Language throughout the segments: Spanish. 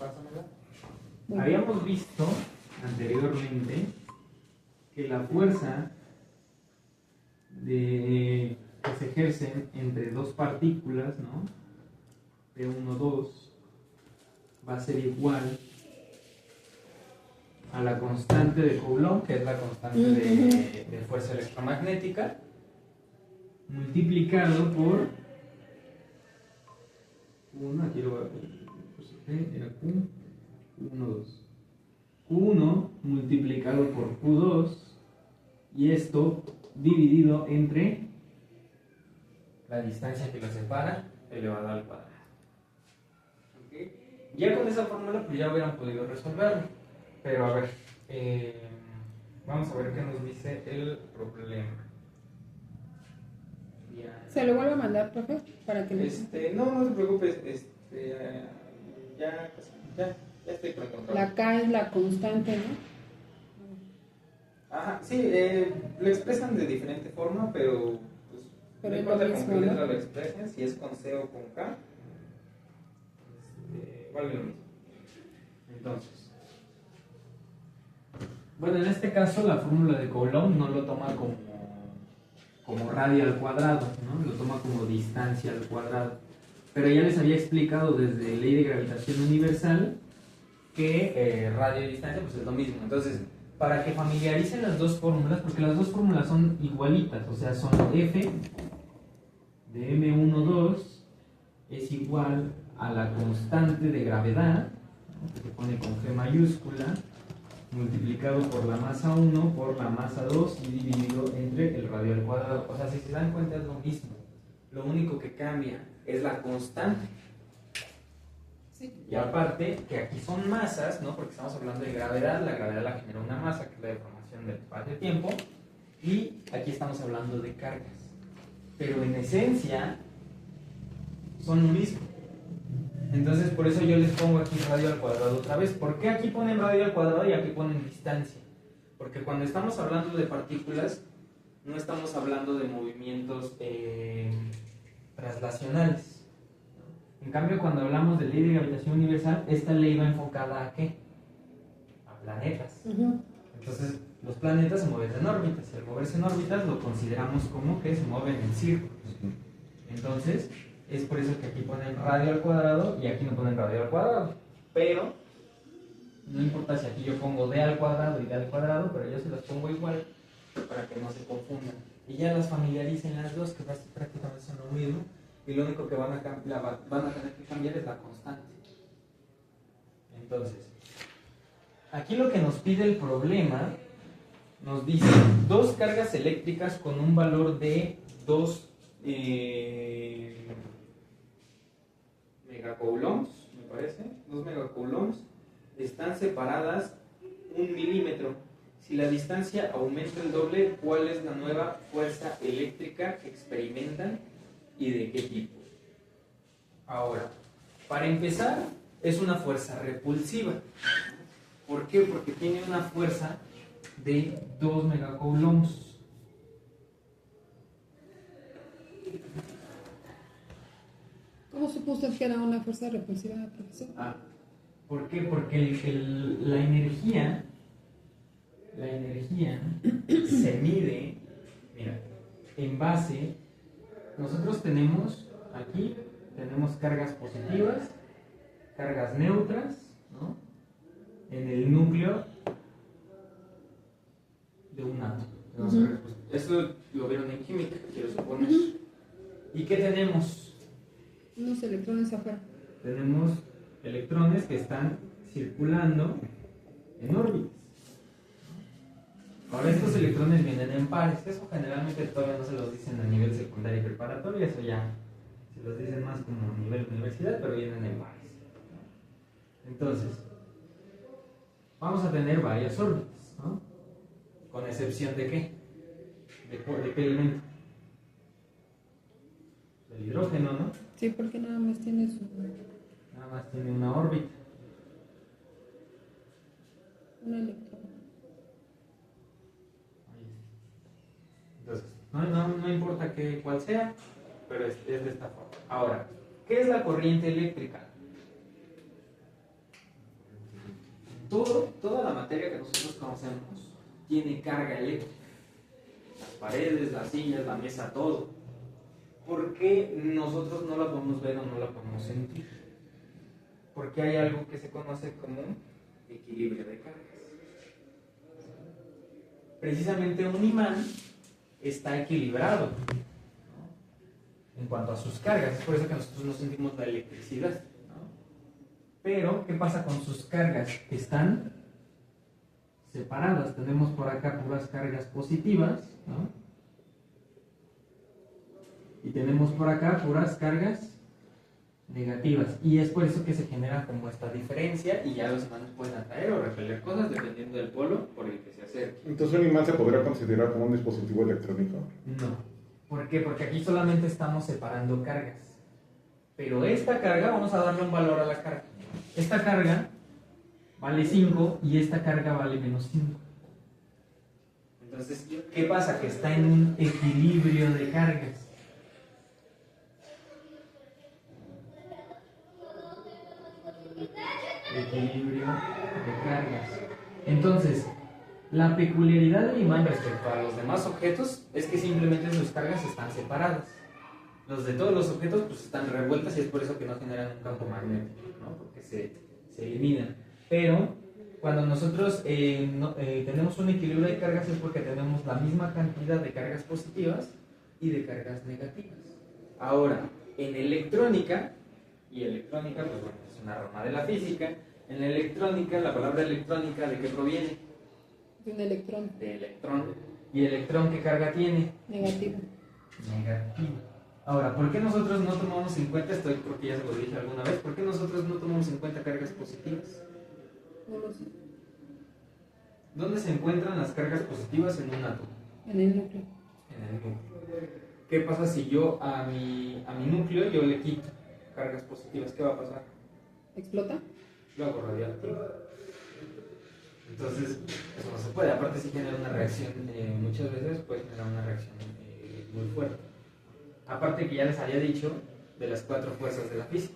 pásamela. Habíamos visto anteriormente que la fuerza que se ejercen entre dos partículas, ¿no? P1, 2, va a ser igual a la constante de Coulomb, que es la constante de fuerza electromagnética, multiplicado por 1, aquí lo voy a poner, era Q1, 2. Q1 multiplicado por Q2, y esto dividido entre la distancia que lo separa elevado al cuadrado. ¿Okay? Ya con esa fórmula pues ya hubieran podido resolverlo, pero a ver, vamos a ver qué nos dice el problema. Ya. ¿Se lo vuelvo a mandar, profe? Para que no se preocupes, ya estoy por encontrarlo. La K es la constante, ¿no? Ajá, sí, lo expresan de diferente forma, pero pues, no importa con qué letra lo expresen, si es con C o con K, vale lo mismo. Entonces, bueno, en este caso la fórmula de Coulomb no lo toma como radio al cuadrado, ¿no? Lo toma como distancia al cuadrado. Pero ya les había explicado desde ley de gravitación universal que radio y distancia pues es lo mismo. Entonces, para que familiaricen las dos fórmulas, porque las dos fórmulas son igualitas, o sea, son F de M12 es igual a la constante de gravedad, ¿no? Que se pone con G mayúscula, multiplicado por la masa 1 por la masa 2 y dividido entre el radio al cuadrado. O sea, si se dan cuenta es lo mismo. Lo único que cambia es la constante. Sí. Y aparte, que aquí son masas, ¿no? Porque estamos hablando de gravedad. La gravedad la genera una masa, que es la deformación del espacio-tiempo. Y aquí estamos hablando de cargas. Pero en esencia, son lo mismo. Entonces, por eso yo les pongo aquí radio al cuadrado otra vez. ¿Por qué aquí ponen radio al cuadrado y aquí ponen distancia? Porque cuando estamos hablando de partículas, no estamos hablando de movimientos traslacionales. En cambio, cuando hablamos de ley de gravitación universal, esta ley va enfocada ¿a qué? A planetas. Entonces, los planetas se mueven en órbitas. Y al moverse en órbitas lo consideramos como que se mueven en círculos. Entonces, es por eso que aquí ponen radio al cuadrado y aquí no ponen radio al cuadrado. Pero, no importa si aquí yo pongo d al cuadrado y d al cuadrado, pero yo se las pongo igual para que no se confundan. Y ya las familiaricen las dos, que prácticamente son lo mismo. Y lo único que van a tener que cambiar es la constante. Entonces, aquí lo que nos pide el problema, nos dice dos cargas eléctricas con un valor de 2 megacoulombs, me parece, 2 megacoulombs, están separadas 1 milímetro. Si la distancia aumenta el doble, ¿cuál es la nueva fuerza eléctrica que experimentan y de qué tipo? Ahora, para empezar, es una fuerza repulsiva. ¿Por qué? Porque tiene una fuerza de 2 megacoulombs. ¿Cómo supo usted que era una fuerza repulsiva, profesor? ¿Por qué? Porque la energía se mide, mira, en base, nosotros tenemos cargas positivas, cargas neutras, ¿no? En el núcleo de un átomo. Esto lo vieron en química, quiero suponer. ¿Y qué tenemos? Unos electrones afuera. Tenemos electrones que están circulando en órbitas. Ahora estos electrones vienen en pares. Eso generalmente todavía no se los dicen a nivel secundario y preparatorio. Eso ya se los dicen más como a nivel universidad, pero vienen en pares. Entonces, vamos a tener varias órbitas, ¿no? Con excepción de ¿qué? ¿De qué elemento? Del hidrógeno, ¿no? Sí, porque nada más tiene Nada más tiene una órbita. Un electrón. Entonces, no importa cuál sea, pero es de esta forma. Ahora, ¿qué es la corriente eléctrica? toda la materia que nosotros conocemos tiene carga eléctrica. Las paredes, las sillas, la mesa, todo. ¿Por qué nosotros no la podemos ver o no la podemos sentir? Porque hay algo que se conoce como equilibrio de cargas. Precisamente un imán está equilibrado, ¿no?, en cuanto a sus cargas. Es por eso que nosotros no sentimos la electricidad, ¿no? Pero, ¿qué pasa con sus cargas? Están separadas. Tenemos por acá puras cargas positivas, ¿no? Y tenemos por acá puras cargas negativas. Y es por eso que se genera como esta diferencia y ya los imanes pueden atraer o repeler cosas dependiendo del polo por el que se acerque. Entonces, ¿un imán se podría considerar como un dispositivo electrónico? No. ¿Por qué? Porque aquí solamente estamos separando cargas. Pero esta carga, vamos a darle un valor a la carga. Esta carga vale 5 y esta carga vale menos 5. Entonces, ¿qué pasa? Que está en un equilibrio de cargas. Equilibrio de cargas. Entonces, la peculiaridad del imán respecto a los demás objetos es que simplemente sus cargas están separadas. Los de todos los objetos pues están revueltas y es por eso que no generan un campo magnético, ¿no? Porque se eliminan. Pero cuando nosotros tenemos un equilibrio de cargas es porque tenemos la misma cantidad de cargas positivas y de cargas negativas. Ahora, en electrónica, y electrónica pues bueno, es una rama de la física, en la electrónica, la palabra electrónica, ¿de qué proviene? De un electrón. De electrón. ¿Y electrón qué carga tiene? Negativo. Negativo. Ahora, ¿por qué nosotros no tomamos en cuenta, esto porque ya se lo dije alguna vez, ¿por qué nosotros no tomamos en cuenta cargas positivas? No lo sé. ¿Dónde se encuentran las cargas positivas en un átomo? En el núcleo. En el núcleo. ¿Qué pasa si yo a mi núcleo yo le quito cargas positivas? ¿Qué va a pasar? ¿Explota? Lo hago radioactivo. Entonces, eso no se puede. Aparte, si genera una reacción, muchas veces puede generar una reacción muy fuerte. Aparte que ya les había dicho de las 4 fuerzas de la física.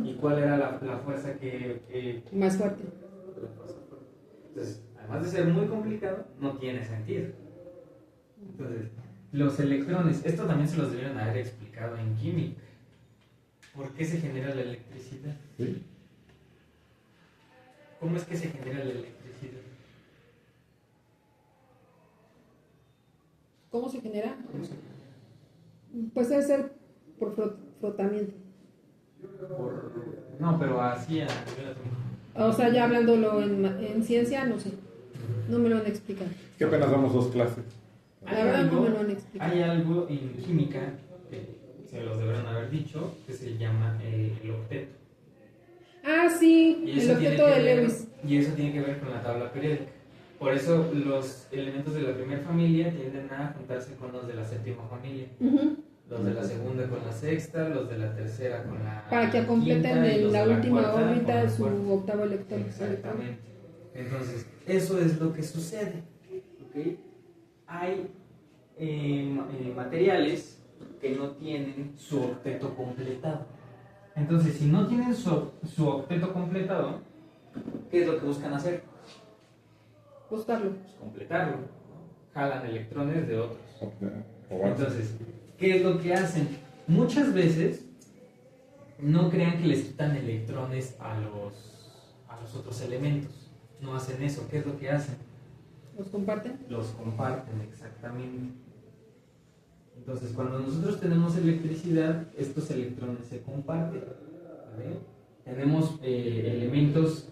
¿Y cuál era la fuerza que Más fuerte. la fuerza fuerte? Entonces, además de ser muy complicado, no tiene sentido. Entonces, los electrones, esto también se los debieron haber explicado en química. ¿Por qué se genera la electricidad? Sí. ¿Cómo es que se genera la electricidad? ¿Cómo se genera? ¿Cómo se genera? Pues debe ser por frotamiento. No, pero así a nivel atómico. O sea, ya hablándolo en ciencia, no sé. No me lo han explicado. Es que apenas damos 2 clases. La verdad no me lo han explicado. Hay algo en química que se los deberían haber dicho que se llama el octeto. Ah, sí, Y el eso tiene objeto que de ver- Lewis. Y eso tiene que ver con la tabla periódica. Por eso los elementos de la primera familia tienden a juntarse con los de la séptima familia. Ujú. Los de la segunda con la sexta, los de la tercera con la Para que completen quinta, y en los la de última cuarta con órbita la su cuarta. octavo electrón. Exactamente. Entonces, eso es lo que sucede. ¿Ok? Hay materiales que no tienen su octeto completado. Entonces, si no tienen su octeto completado, ¿qué es lo que buscan hacer? Buscarlo. Pues completarlo, ¿no? Jalan electrones de otros. O Entonces, ¿qué es lo que hacen? Muchas veces no crean que les quitan electrones a los otros elementos. No hacen eso. ¿Qué es lo que hacen? ¿Los comparten? Los comparten, exactamente. Entonces, cuando nosotros tenemos electricidad, estos electrones se comparten. ¿Vale? Tenemos elementos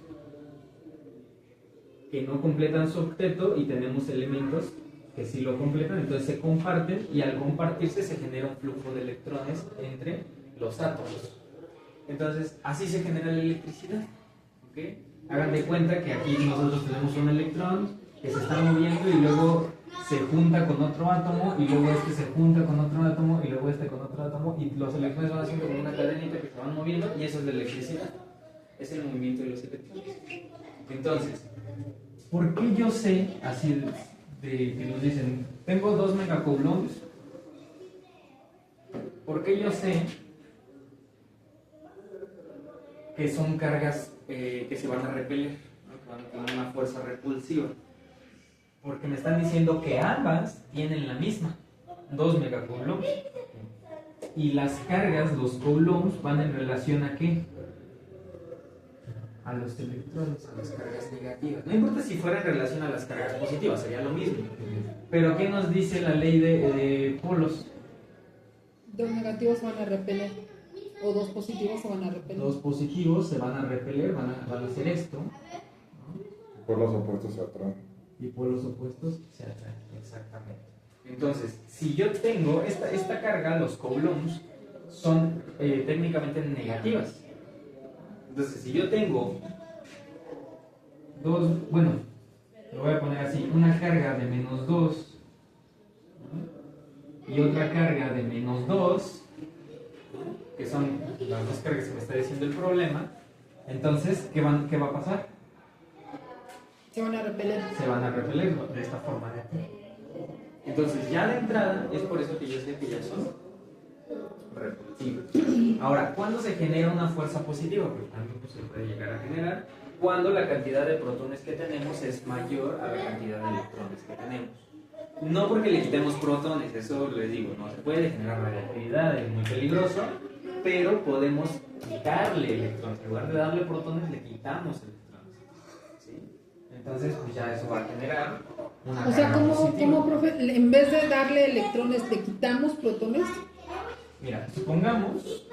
que no completan su octeto y tenemos elementos que sí lo completan, entonces se comparten y al compartirse se genera un flujo de electrones entre los átomos. Entonces, así se genera la electricidad. ¿Ok? Hagan de cuenta que aquí nosotros tenemos un electrón que se está moviendo y luego se junta con otro átomo y luego este se junta con otro átomo y luego este con otro átomo y los electrones van haciendo como una cadenita que se van moviendo y eso es la electricidad. Es el movimiento de los electrones. Entonces, ¿por qué yo sé, así de que nos dicen, tengo 2 megacoulombs? ¿Por qué yo sé que son cargas que se van a repeler, ¿no? Que van a tener una fuerza repulsiva. Porque me están diciendo que ambas tienen la misma, 2 megacoulombs. Y las cargas, los coulombs, van en relación a ¿qué? A los electrones, a las cargas negativas. No importa si fuera en relación a las cargas positivas, sería lo mismo. Pero ¿qué nos dice la ley de polos? 2 negativos se van a repeler. O 2 positivos se van a repeler. 2 positivos se van a repeler, van a hacer esto. Por los opuestos se atraen. Y polos opuestos se atraen, exactamente. Entonces, si yo tengo esta carga, los coulombs son técnicamente negativas. Entonces, si yo tengo lo voy a poner así, una carga de -2 y otra carga de -2, que son las dos cargas que me está diciendo el problema, entonces, ¿qué va a pasar? Se van a repeler. Se van a repeler de esta forma de aquí. Entonces, ya de entrada, es por eso que yo sé que ya son repulsivos. Ahora, ¿cuándo se genera una fuerza positiva? Por tanto, pues, se puede llegar a generar cuando la cantidad de protones que tenemos es mayor a la cantidad de electrones que tenemos. No porque le quitemos protones, eso les digo, no se puede generar radiactividad, es muy peligroso, pero podemos quitarle electrones. En lugar de darle protones, le quitamos electrones. ¿Sí? Entonces, pues ya eso va a generar una O sea, carga positiva. ¿cómo, profe? En vez de darle electrones, ¿le quitamos protones? Mira, supongamos.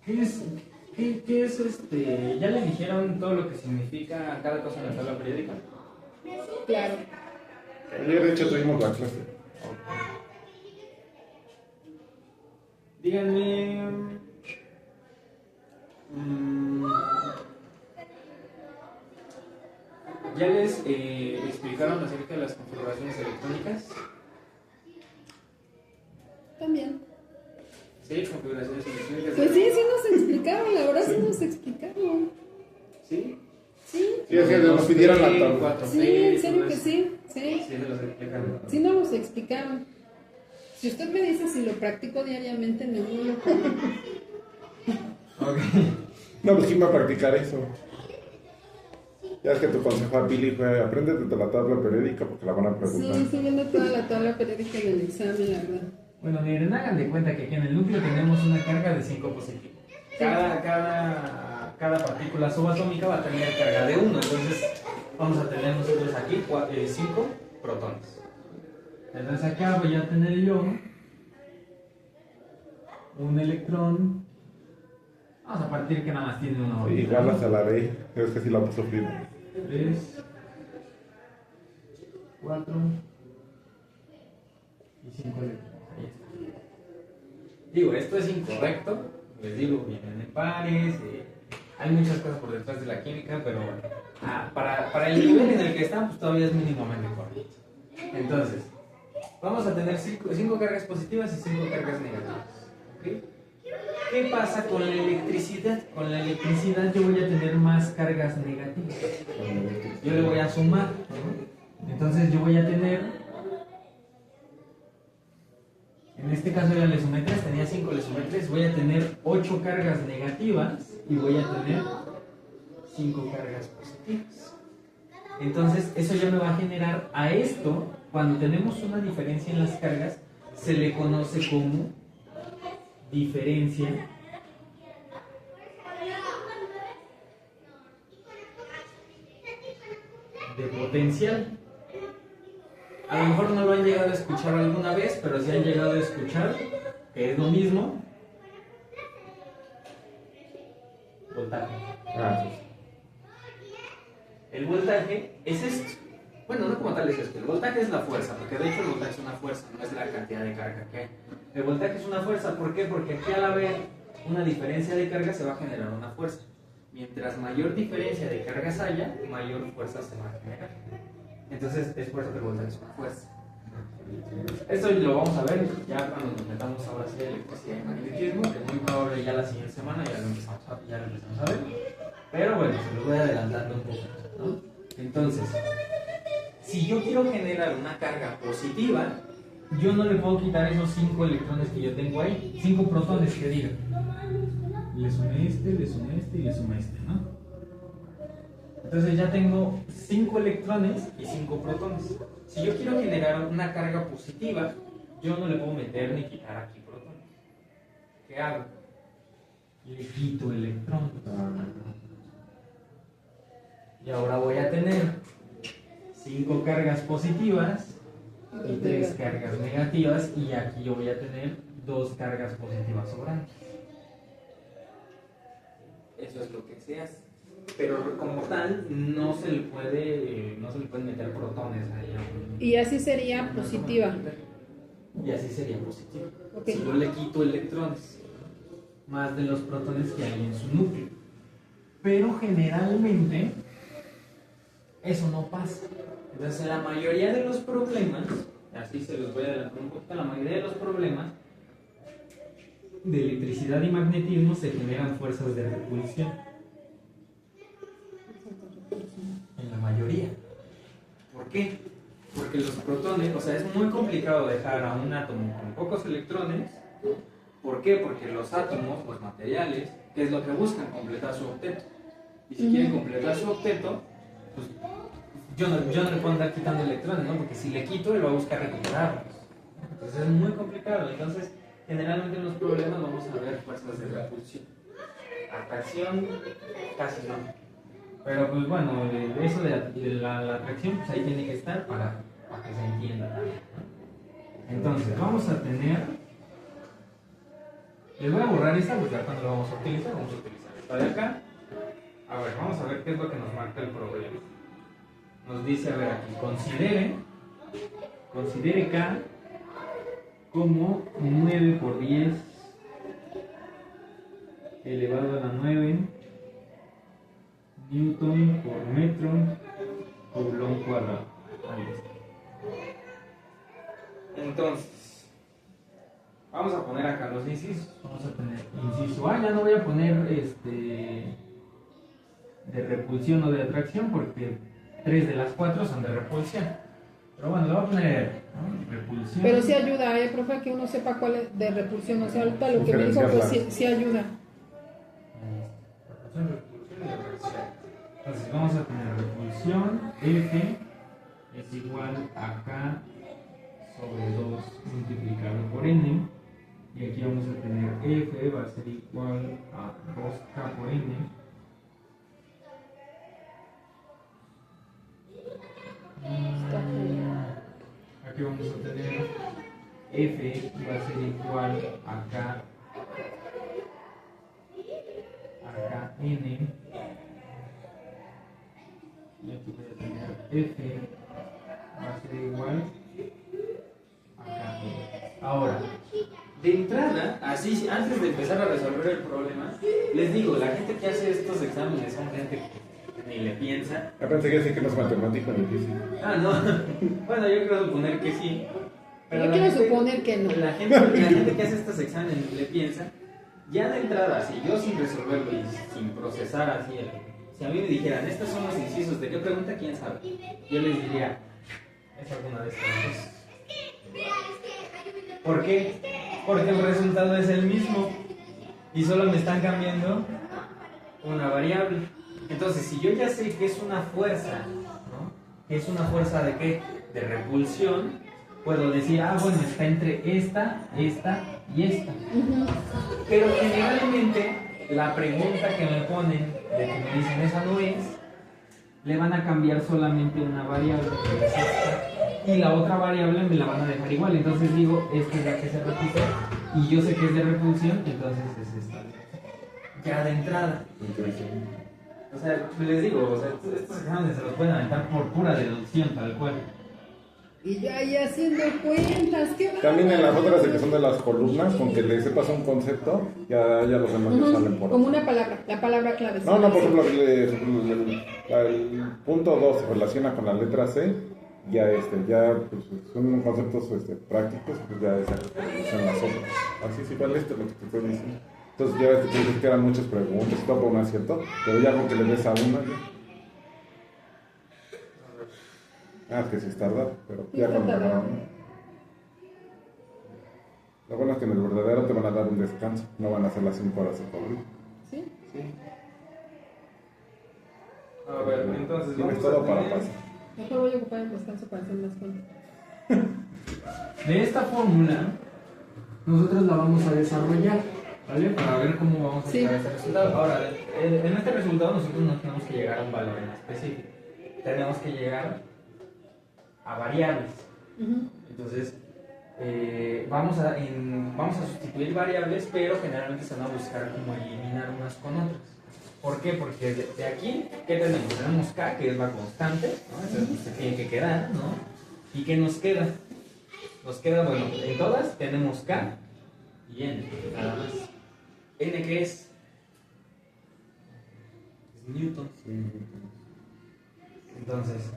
¿Qué es este? ¿Ya le dijeron todo lo que significa cada cosa en la tabla periódica? Claro. Ayer, de hecho, tuvimos la clase. Díganme. ¿Ya les explicaron acerca de las configuraciones electrónicas? También. Sí, configuraciones electrónicas. Pues sí nos explicaron, la verdad sí nos explicaron. ¿Sí? Sí. Sí, es que nos pidieron la tabla. Sí, en serio que sí. Sí. Sí, se los explicaron. Sí nos los explicaron. Si usted me dice si lo practico diariamente, no lo puedo. Ok. No, pues ¿quién va a practicar eso? Ya es que tu consejo a Billy fue, apréndete la tabla periódica porque la van a preguntar. Sí, estoy viendo toda la tabla periódica del examen, la verdad. Bueno, miren, hagan de cuenta que aquí en el núcleo tenemos una carga de 5 positivos. Cada partícula subatómica va a tener carga de 1, entonces vamos a tener nosotros aquí 5 protones. Entonces acá voy a tener yo un electrón. Vamos a partir que nada más tiene una órbita. Igual hasta la ley, es que sí la puso firme. 3, 4 y 5 electrones. Ahí está. Digo, esto es incorrecto. Les digo, vienen en pares. Hay muchas cosas por detrás de la química, pero para el nivel en el que están, pues todavía es mínimamente correcto. Entonces, vamos a tener 5 cargas positivas y 5 cargas negativas. ¿Okay? ¿Qué pasa con la electricidad? Con la electricidad yo voy a tener más cargas negativas. Yo le voy a sumar, ¿no? Entonces yo voy a tener, en este caso ya le sumé 3, tenía 5, le sumé 3, voy a tener 8 cargas negativas y voy a tener 5 cargas positivas. Entonces eso ya me va a generar a esto, cuando tenemos una diferencia en las cargas, se le conoce como diferencia de potencial. A lo mejor no lo han llegado a escuchar alguna vez, pero si han llegado a escuchar, que es lo mismo, voltaje. Ah, El voltaje es esto. Bueno, no como tal es esto. El voltaje es la fuerza, porque de hecho el voltaje es una fuerza, no es la cantidad de carga que hay. El voltaje es una fuerza, ¿por qué? Porque aquí al haber una diferencia de carga se va a generar una fuerza. Mientras mayor diferencia de cargas haya, mayor fuerza se va a generar. Entonces es por eso que el voltaje es una fuerza. Esto lo vamos a ver ya cuando nos metamos ahora sí a electricidad y magnetismo, que es muy probable ya la siguiente semana ya lo empezamos a ver. Pero bueno, se lo voy adelantando un poco, ¿no? Entonces, si yo quiero generar una carga positiva, yo no le puedo quitar esos 5 electrones que yo tengo ahí, 5 protones que diga. le sumé este, le sumé este y le sumé este, ¿no? Entonces ya tengo 5 electrones y 5 protones. Si yo quiero generar una carga positiva, yo no le puedo meter ni quitar aquí protones. ¿Qué hago? Le quito electrones. Y ahora voy a tener 5 cargas positivas y 3 cargas negativas, y aquí yo voy a tener 2 cargas positivas sobrantes. Eso es lo que se hace. Pero como tal, no se le pueden meter protones ahí a un... Y así sería positiva. Y así sería positiva. Okay. Si yo le quito electrones, más de los protones que hay en su núcleo. Pero generalmente, eso no pasa. Entonces, en la mayoría de los problemas, así se los voy a adelantar un poquito, la mayoría de los problemas de electricidad y magnetismo se generan fuerzas de repulsión. En la mayoría. ¿Por qué? Porque los protones, o sea, es muy complicado dejar a un átomo con pocos electrones. ¿Por qué? Porque los átomos, los materiales, ¿qué es lo que buscan? Completar su octeto. Y si quieren completar su octeto, pues yo no le puedo andar quitando electrones, ¿no? Porque si le quito, él va a buscar recuperarlos. Entonces es muy complicado. Entonces, generalmente en los problemas vamos a ver fuerzas de repulsión. Atracción, casi no. Pero pues bueno, eso de la atracción, pues ahí tiene que estar para que se entienda también, ¿no? Entonces, vamos a tener... Les voy a borrar esta, pues ya cuando lo vamos a utilizar esta de acá. A ver, vamos a ver qué es lo que nos marca el problema. Nos dice, a ver aquí, considere K como 9 por 10 elevado a la 9 Newton por metro Coulomb cuadrado. Ahí está. Entonces, vamos a poner acá los incisos. Vamos a tener inciso A, ya no voy a poner de repulsión o de atracción porque 3 de las 4 son de repulsión. Pero bueno, le voy a poner, ¿no?, repulsión. Pero sí ayuda, profe, que uno sepa cuál es de repulsión. O sea, ahorita lo que me dijo, pues sí ayuda. Repulsión y atracción. Entonces vamos a tener repulsión, F es igual a K sobre 2 multiplicado por N. Y aquí vamos a tener F va a ser igual a 2K por N. Aquí vamos a tener F va a ser igual a KN. Y aquí voy a tener F va a ser igual a KN. Ahora, de entrada, así antes de empezar a resolver el problema, les digo, la gente que hace estos exámenes son gente que ni le piensa. Pensé que sí que no es matemático ni físico. Ah, no. Bueno, yo quiero suponer que sí. Pero yo quiero suponer que no. La gente que hace estos exámenes ni le piensa. Ya de entrada, si yo sin resolverlo y sin procesar así, si a mí me dijeran, estos son los incisos, ¿de qué pregunta? ¿Quién sabe? Yo les diría, es alguna de estas cosas. ¿Por qué? Porque el resultado es el mismo y solo me están cambiando una variable. Entonces, si yo ya sé que es una fuerza, ¿no?, que es una fuerza de ¿qué? De repulsión, puedo decir, bueno, está entre esta y esta. Pero generalmente la pregunta que me ponen, de que me dicen esa no es, le van a cambiar solamente una variable, que es esta, y la otra variable me la van a dejar igual. Entonces digo, esta es la que se repite y yo sé que es de repulsión, entonces es esta. Ya de entrada. O sea, les digo, estos exámenes se los pueden aventar por pura deducción, tal cual. Y ya ahí haciendo cuentas, ¿qué va? También en las otras de que son de las columnas, con que le sepas un concepto, ya los demás te salen por como una palabra, la palabra clave. No, por ejemplo, el punto 2 se relaciona con la letra C, ya pues, son conceptos prácticos, pues ya son las otras. Así sí, vale lo que te estoy diciendo. Entonces ya te dices que eran muchas preguntas, todo por un acierto, pero ya con que le des a una, ya. Que sí es tardar, pero ya cuando no. Lo bueno es que en el verdadero te van a dar un descanso, no van a hacer las 5 horas de corrido. ¿Sí? Sí. A ver, entonces Tienes vamos todo a para tener- pasar. Mejor voy a ocupar el descanso para hacer más cuentas. De esta fórmula, nosotros la vamos a desarrollar, ¿vale? Para ver cómo vamos a Sí. llegar a este resultado. Ahora, en este resultado nosotros no tenemos que llegar a un valor en específico. Tenemos que llegar a variables. Ujú. Entonces, vamos a sustituir variables, pero generalmente se van a buscar como eliminar unas con otras. ¿Por qué? Porque de aquí, ¿qué tenemos? Tenemos K, que es la constante, ¿no? Entonces se tiene que quedar, ¿no? ¿Y qué nos queda? Nos queda, bueno, en todas tenemos K y N, nada más. ¿N qué es? Es Newton. Sí. Entonces,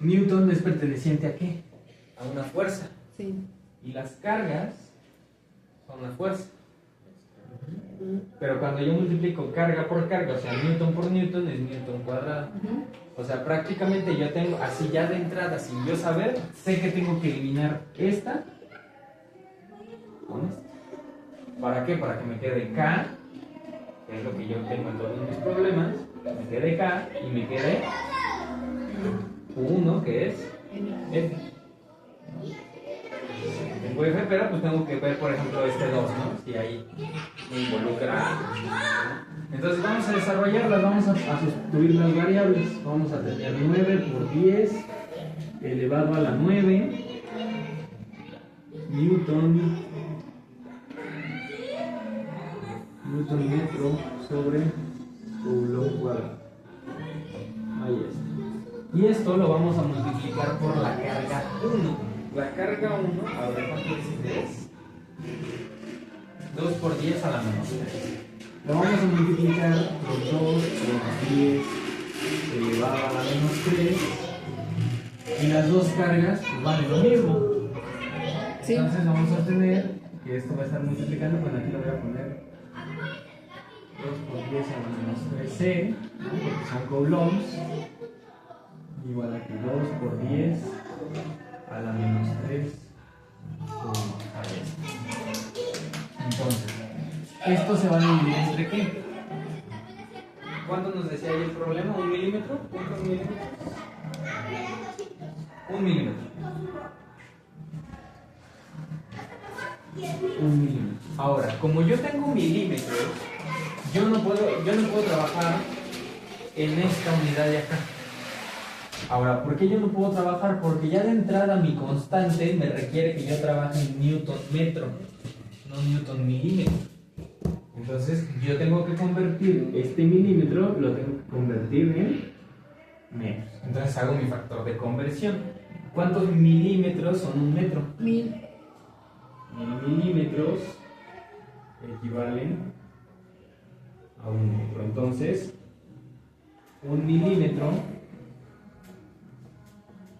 Newton es perteneciente ¿a qué? A una fuerza. Sí. Y las cargas son la fuerza. Ujú. Pero cuando yo multiplico carga por carga, o sea, Newton por Newton, es Newton cuadrado. Ujú. O sea, prácticamente yo tengo, así ya de entrada, sin yo saber, sé que tengo que eliminar esta con esta. ¿Para qué? Para que me quede K, que es lo que yo tengo en todos mis problemas, me quede K y me quede Q1, que es F. Tengo F, pero pues tengo que ver, por ejemplo, este 2, ¿no? Si ahí me involucra. Entonces vamos a desarrollarlas, vamos a sustituir las variables. Vamos a tener 9 por 10 elevado a la 9 Newton metro sobre Coulomb cuadrado. Ahí está. Y esto lo vamos a multiplicar por la carga 1. La carga 1, a ver cuánto es 2 por 10 a la menos 3. Lo vamos a multiplicar por 2 por 10 elevado a la menos 3. Y las dos cargas pues, valen lo mismo. Sí. Entonces vamos a tener que esto va a estar multiplicando, bueno aquí lo voy a poner 2 por 10 a la menos 3C, ¿no? Porque son coulombs, igual aquí 2 por 10 a la menos 3 ahí está. Entonces, esto se va a dividir entre qué? ¿Cuánto nos decía ahí el problema? ¿1 milímetro? ¿Cuántos milímetros? 1 milímetro. 1 milímetro. Ahora, como yo tengo milímetros, yo no puedo trabajar en esta unidad de acá. Ahora, ¿por qué yo no puedo trabajar? Porque ya de entrada mi constante me requiere que yo trabaje en newton metro, no newton milímetro. Entonces, yo tengo que convertir este milímetro, lo tengo que convertir en metros. Entonces hago mi factor de conversión. ¿Cuántos milímetros son un metro? 1000. 1000 milímetros equivalen a 1 metro. Entonces, 1 milímetro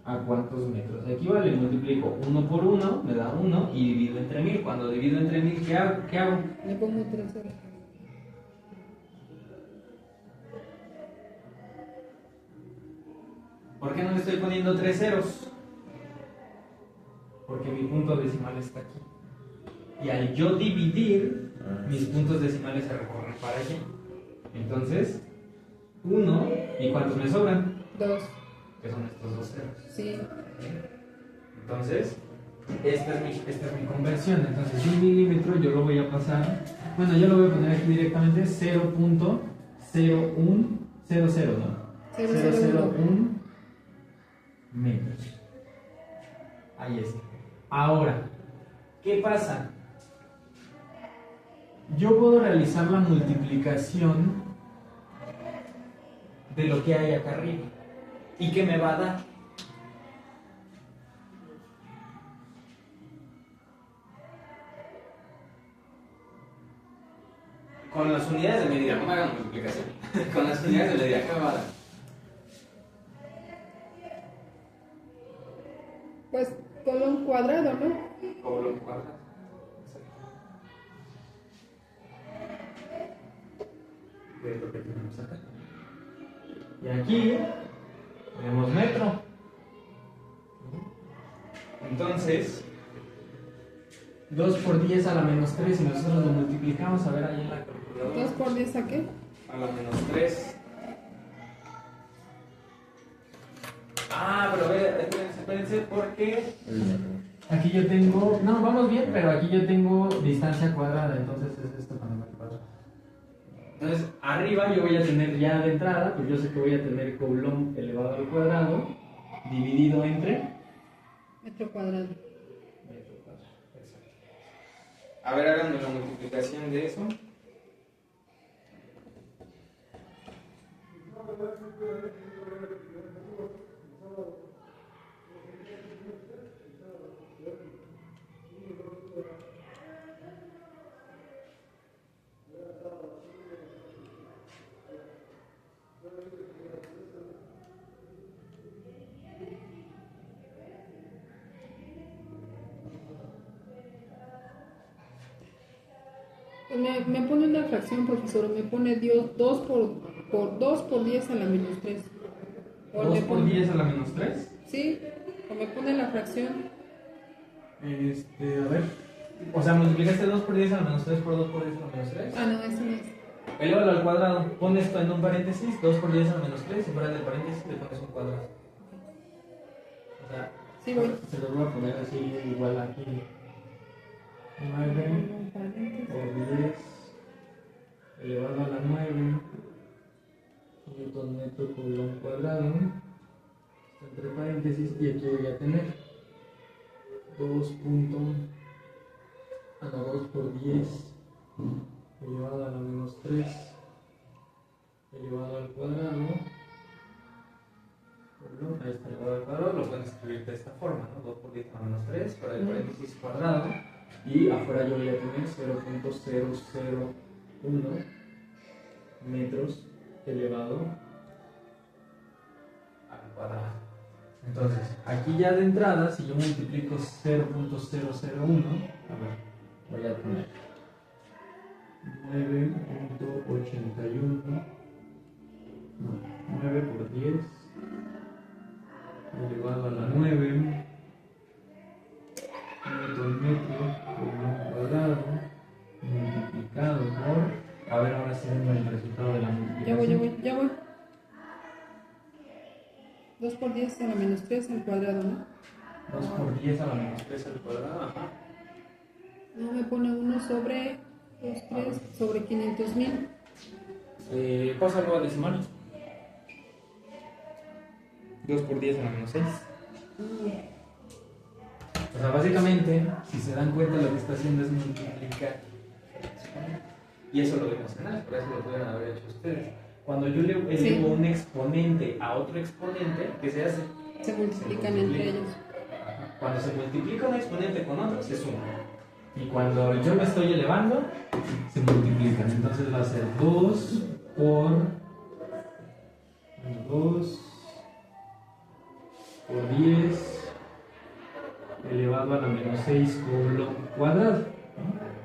¿a cuántos metros equivale? Multiplico 1 por 1, me da 1 y divido entre 1000. Cuando divido entre 1000, ¿qué hago? Le pongo 3 horas. ¿Por qué no le estoy poniendo 3 ceros? Porque mi punto decimal está aquí. Y al yo dividir, mis puntos decimales se recorren para allá. Entonces, 1, ¿y cuántos me sobran? 2. Que son estos 2 ceros. Sí. Entonces, esta es mi conversión. Entonces, 1 milímetro yo lo voy a pasar. Bueno, yo lo voy a poner aquí directamente 0.0100, ¿no? 001 metros. Ahí está. Ahora, ¿qué pasa? Yo puedo realizar la multiplicación de lo que hay acá arriba. ¿Y qué me va a dar? Con las unidades de medida, no me hagan multiplicación. Con las unidades de medida, ¿qué me va a dar? Pues Coulomb cuadrado, ¿no? Coulomb cuadrado. ¿Qué es lo que tenemos acá? Y aquí tenemos metro. Entonces, 2 por 10 a la menos 3, si nosotros lo multiplicamos, a ver ahí en la calculadora. cuadrado. 2 por 10 ¿a qué? A la menos 3. Pero a ver, espérense, porque aquí yo tengo. No, vamos bien, pero aquí yo tengo distancia cuadrada, entonces es esto cuando me cuadrado. Entonces, arriba yo voy a tener ya de entrada, pues yo sé que voy a tener Coulomb elevado al cuadrado, dividido entre. Metro cuadrado. Metro cuadrado, exacto. A ver, háganme la multiplicación de eso. Me pone una fracción, profesor, me pone 2 por 10 a la menos 3. 2 por 10 a la menos 3. Sí, o me pone la fracción. A ver. O sea, multiplicaste 2 por 10 a la menos 3 por 2 por 10 a la menos 3. Ah, no, eso no es. Elévalo al cuadrado. Pon esto en un paréntesis, 2 por 10 a la menos 3. Y fuera del paréntesis le pones un cuadrado. O sea, Sí, voy. se lo voy a poner así igual aquí. 9 por 10 elevado a la 9 Newton metro Coulomb cuadrado. Está entre paréntesis y aquí voy a tener 2 por 10 elevado a la menos 3 elevado al cuadrado. Ahí está elevado al cuadrado, lo pueden escribir de esta forma, ¿no? 2 por 10 a la menos 3 para el paréntesis cuadrado. Y afuera yo voy a tener 0.001 metros elevado al cuadrado. Entonces, aquí ya de entrada, si yo multiplico 0.001, a ver, voy a poner 9.81, 9 por 10 elevado a la 9 Newton metro Coulomb cuadrado multiplicado por. A ver, ahora sí vengo el resultado de la multiplicación. Ya voy. 2 por 10 a la menos 3 al cuadrado, ¿no? 2 por 10 a la menos 3 al cuadrado, ajá. No, me pone 1 sobre 3 sobre 500.000. Pásalo a decimal. 2 por 10 a la menos 6. O sea, básicamente, si se dan cuenta, lo que está haciendo es multiplicar. Y eso lo vemos en por eso lo pueden haber hecho ustedes. Cuando yo le elevo un exponente a otro exponente, ¿qué se hace? Se multiplican entre ellos. Cuando se multiplica un exponente con otro, se suma. Y cuando yo lo estoy elevando, se multiplican. Entonces va a ser 2 por 10 elevado a la menos 6 Coulomb cuadrado.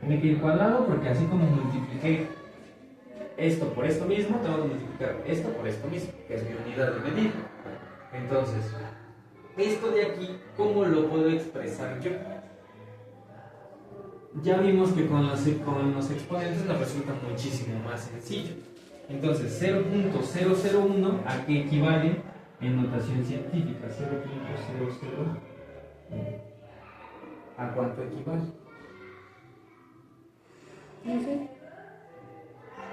Tiene que ir cuadrado porque así como multipliqué esto por esto mismo, tengo que multiplicar esto por esto mismo, que es mi unidad de medida. Entonces, esto de aquí, ¿cómo lo puedo expresar yo? Ya vimos que con los exponentes nos resulta muchísimo más sencillo. Entonces, 0.001, ¿a qué equivale en notación científica? 0.001. ¿A cuánto equivale? No sé.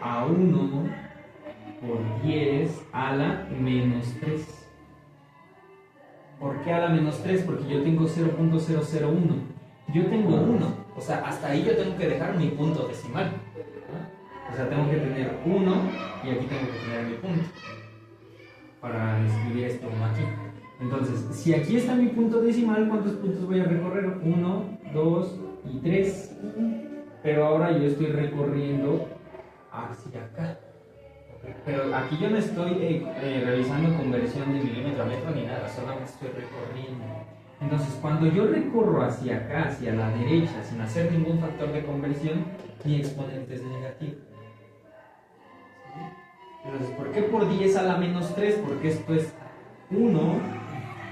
A 1 por 10 a la menos 3. ¿Por qué a la menos 3? Porque yo tengo 0.001. Yo tengo 1. O sea, hasta ahí yo tengo que dejar mi punto decimal, ¿no? O sea, tengo que tener 1 y aquí tengo que tener mi punto para escribir esto aquí. Entonces, si aquí está mi punto decimal, ¿cuántos puntos voy a recorrer? 1, 2 y 3. Pero ahora yo estoy recorriendo hacia acá. Pero aquí yo no estoy realizando conversión de milímetro a metro ni nada, solamente estoy recorriendo. Entonces, cuando yo recorro hacia acá, hacia la derecha, sin hacer ningún factor de conversión, mi exponente es negativo. Entonces, ¿por qué por 10 a la menos 3? Porque esto es 1.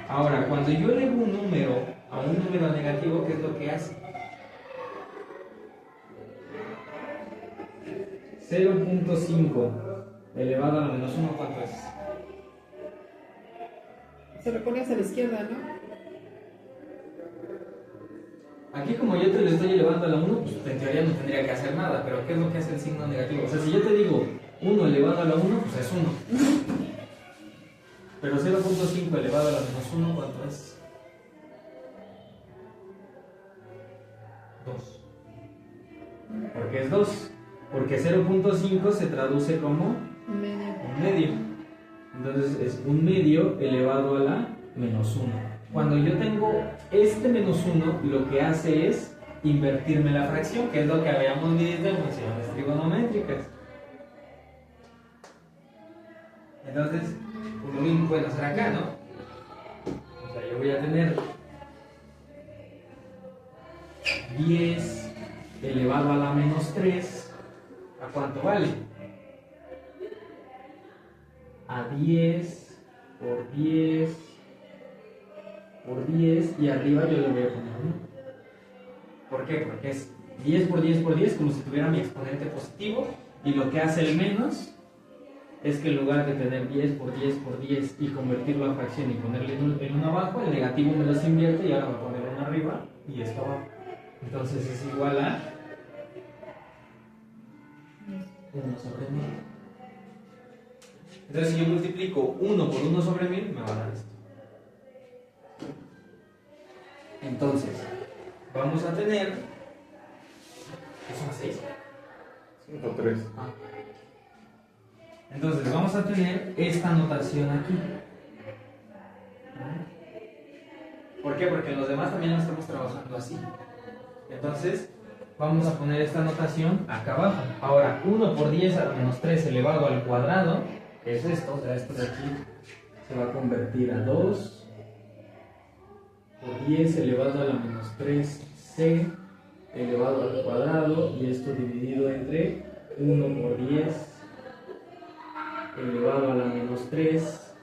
Ahora, cuando yo elevo un número a un número negativo, ¿qué es lo que hace? 0.5 elevado a la menos 1, ¿cuánto es? Se lo pones a la izquierda, ¿no? Aquí como yo te lo estoy elevando a la 1, pues en teoría no tendría que hacer nada, pero ¿qué es lo que hace el signo negativo? O sea, si yo te digo 1 elevado a la 1, pues es 1. Pero 0.5 elevado a la menos 1, ¿cuánto es? 2. ¿Por qué es 2? Porque 0.5 se traduce como Medio. un medio. Entonces es un medio elevado a la menos 1. Cuando yo tengo este menos 1, lo que hace es invertirme la fracción, que es lo que habíamos visto en funciones trigonométricas. Entonces, pues lo mismo pueden hacer acá, ¿no? O sea, yo voy a tener 10 elevado a la menos 3. ¿A cuánto vale? A 10 por 10 por 10 y arriba yo le voy a poner 1. ¿Por qué? Porque es 10 por 10 por 10 como si tuviera mi exponente positivo, y lo que hace el menos es que en lugar de tener 10 por 10 por 10 y convertirlo a fracción y ponerle en 1 abajo, el negativo me los invierte y ahora me pone 1 arriba y esto abajo. Entonces es igual a 1 sobre 1000. Entonces si yo multiplico 1 por 1 sobre 1000, me va a dar esto. Entonces, vamos a tener... ¿qué son 6? 5, 3. Ah. Entonces, vamos a tener esta notación aquí. ¿Por qué? Porque en los demás también lo estamos trabajando así. Entonces, vamos a poner esta notación acá abajo. Ahora, 1 por 10 a la menos 3 elevado al cuadrado, que es esto, o sea, esto de aquí se va a convertir a 2 por 10 elevado a la menos 3c elevado al cuadrado, y esto dividido entre 1 por 10 elevado a la menos 3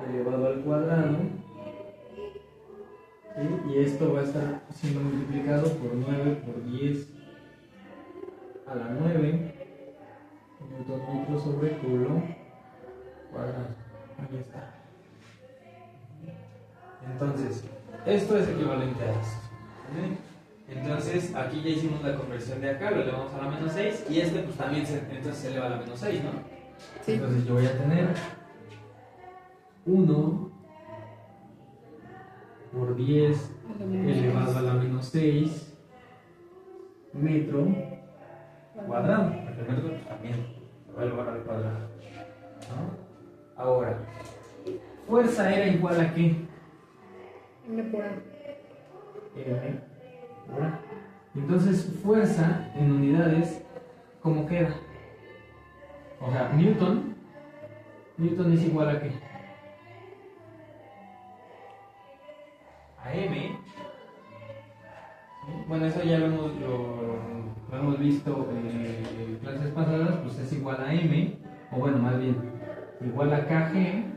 elevado al cuadrado, ¿sí? Y esto va a estar siendo multiplicado por 9 por 10 a la 9 newton metro sobre coulomb cuadrado. Ahí está. Entonces, esto es equivalente a esto. ¿Sí? Entonces, aquí ya hicimos la conversión de acá, lo elevamos a la menos 6, y este pues también entonces se eleva a la menos 6, ¿no? Sí. Entonces yo voy a tener 1 por 10 elevado a la menos 6 metro cuadrado, porque el metro pues, también se va a elevar al cuadrado, ¿no? Ahora, fuerza era igual a ¿qué? M por A. M por A. Entonces, fuerza en unidades, ¿cómo queda? O sea, Newton es igual a ¿qué? A M. ¿Sí? Bueno, eso ya lo hemos visto en clases pasadas, pues es igual a M, o bueno, más bien, igual a KG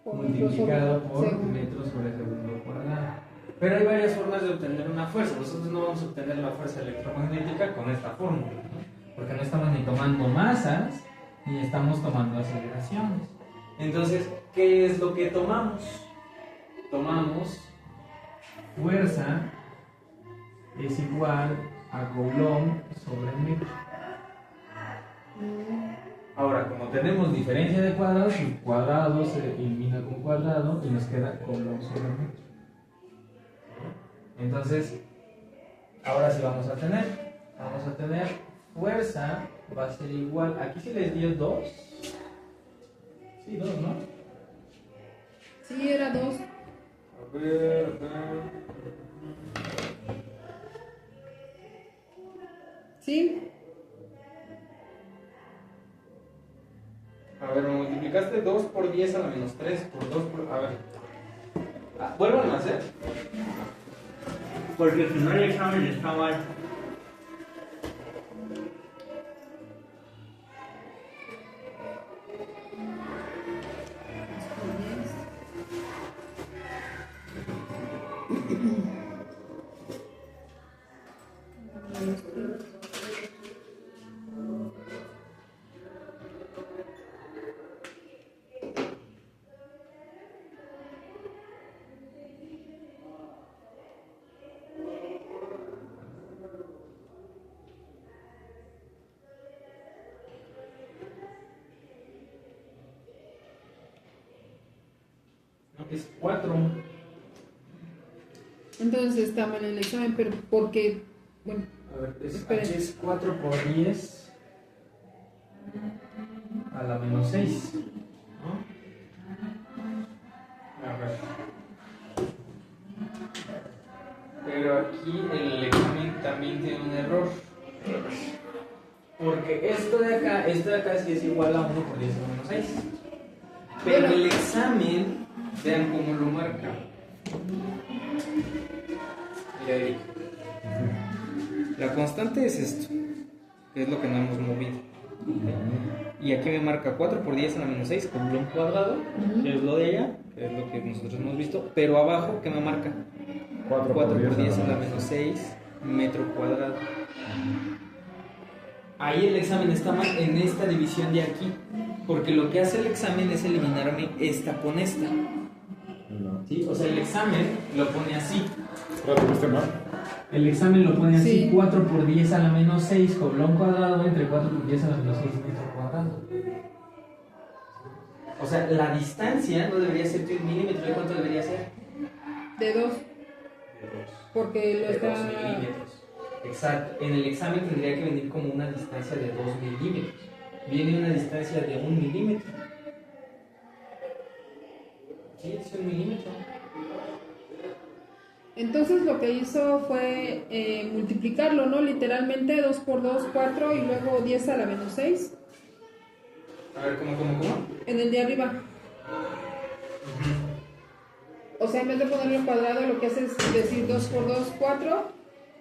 multiplicado por metros sobre segundo cuadrado. Pero hay varias formas de obtener una fuerza. Nosotros no vamos a obtener la fuerza electromagnética con esta fórmula, ¿no? Porque no estamos ni tomando masas ni estamos tomando aceleraciones. Entonces, ¿qué es lo que tomamos? Tomamos fuerza es igual a Coulomb sobre metro. Ahora, como tenemos diferencia de cuadrados, el cuadrado se elimina con cuadrado y nos queda Coulomb sobre metro. Entonces, ahora sí vamos a tener fuerza va a ser igual, aquí se les dio 2. Sí, 2, ¿no? Sí, era 2. A ver. Sí. A ver, me multiplicaste 2 por 10 a la menos 3 por 2 por... A ver. Vuelvan a hacer. Porque si no el examen está mal. es 4. Entonces está mal el examen, pero porque, bueno, A ver, esperen. aquí es 4 por 10 a la menos 6, ¿no? A ver. Pero aquí el examen también tiene un error. Porque esto de acá sí es igual a 1 por 10 a la menos 6. Pero Bueno. el examen, vean cómo lo marca. Mira, Eric. La constante es esto, que es lo que no hemos movido. Y aquí me marca 4 por 10 a la menos 6 con un cuadrado, que es lo de allá, que es lo que nosotros hemos visto. Pero abajo, ¿qué me marca? 4 por 10 a la menos 6 metro cuadrado. Ahí el examen está mal en esta división de aquí, porque lo que hace el examen es eliminarme esta con esta. ¿Sí? O sea, el examen lo pone así. ¿Lo tuviste mal? El examen lo pone así, Sí. 4 por 10 a la menos 6, coblón cuadrado entre 4 por 10 a la menos 6 metro cuadrado. O sea, la distancia no debería ser de 1 milímetro. ¿De cuánto debería ser? de 2, porque lo De está... 2 milímetros. Exacto. En el examen tendría que venir como una distancia de 2 milímetros. Viene una distancia de 1 milímetro. Sí, es 1 milímetro. Entonces lo que hizo fue multiplicarlo, ¿no? Literalmente 2 por 2, 4 y luego 10 a la menos 6 A ver, ¿cómo? en el de arriba. O sea, en vez de ponerlo al cuadrado, lo que hace es decir 2 por 2, 4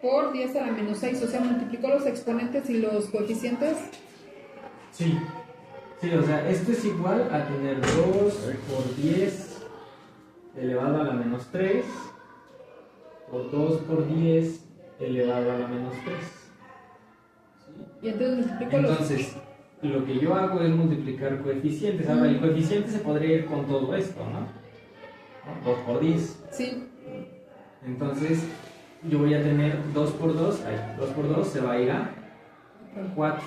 por 10 a la menos 6. O sea, multiplicó los exponentes y los coeficientes. Sí. Sí, o sea, esto es igual a tener 2 por 10 elevado a la menos 3 por 2 por 10 elevado a la menos 3. Y entonces multiplico los... Entonces, lo que yo hago es multiplicar coeficientes. Ahora, el coeficiente se podría ir con todo esto, ¿no? 2 por 10. Sí, Entonces, yo voy a tener 2 por 2 se va a ir a 4.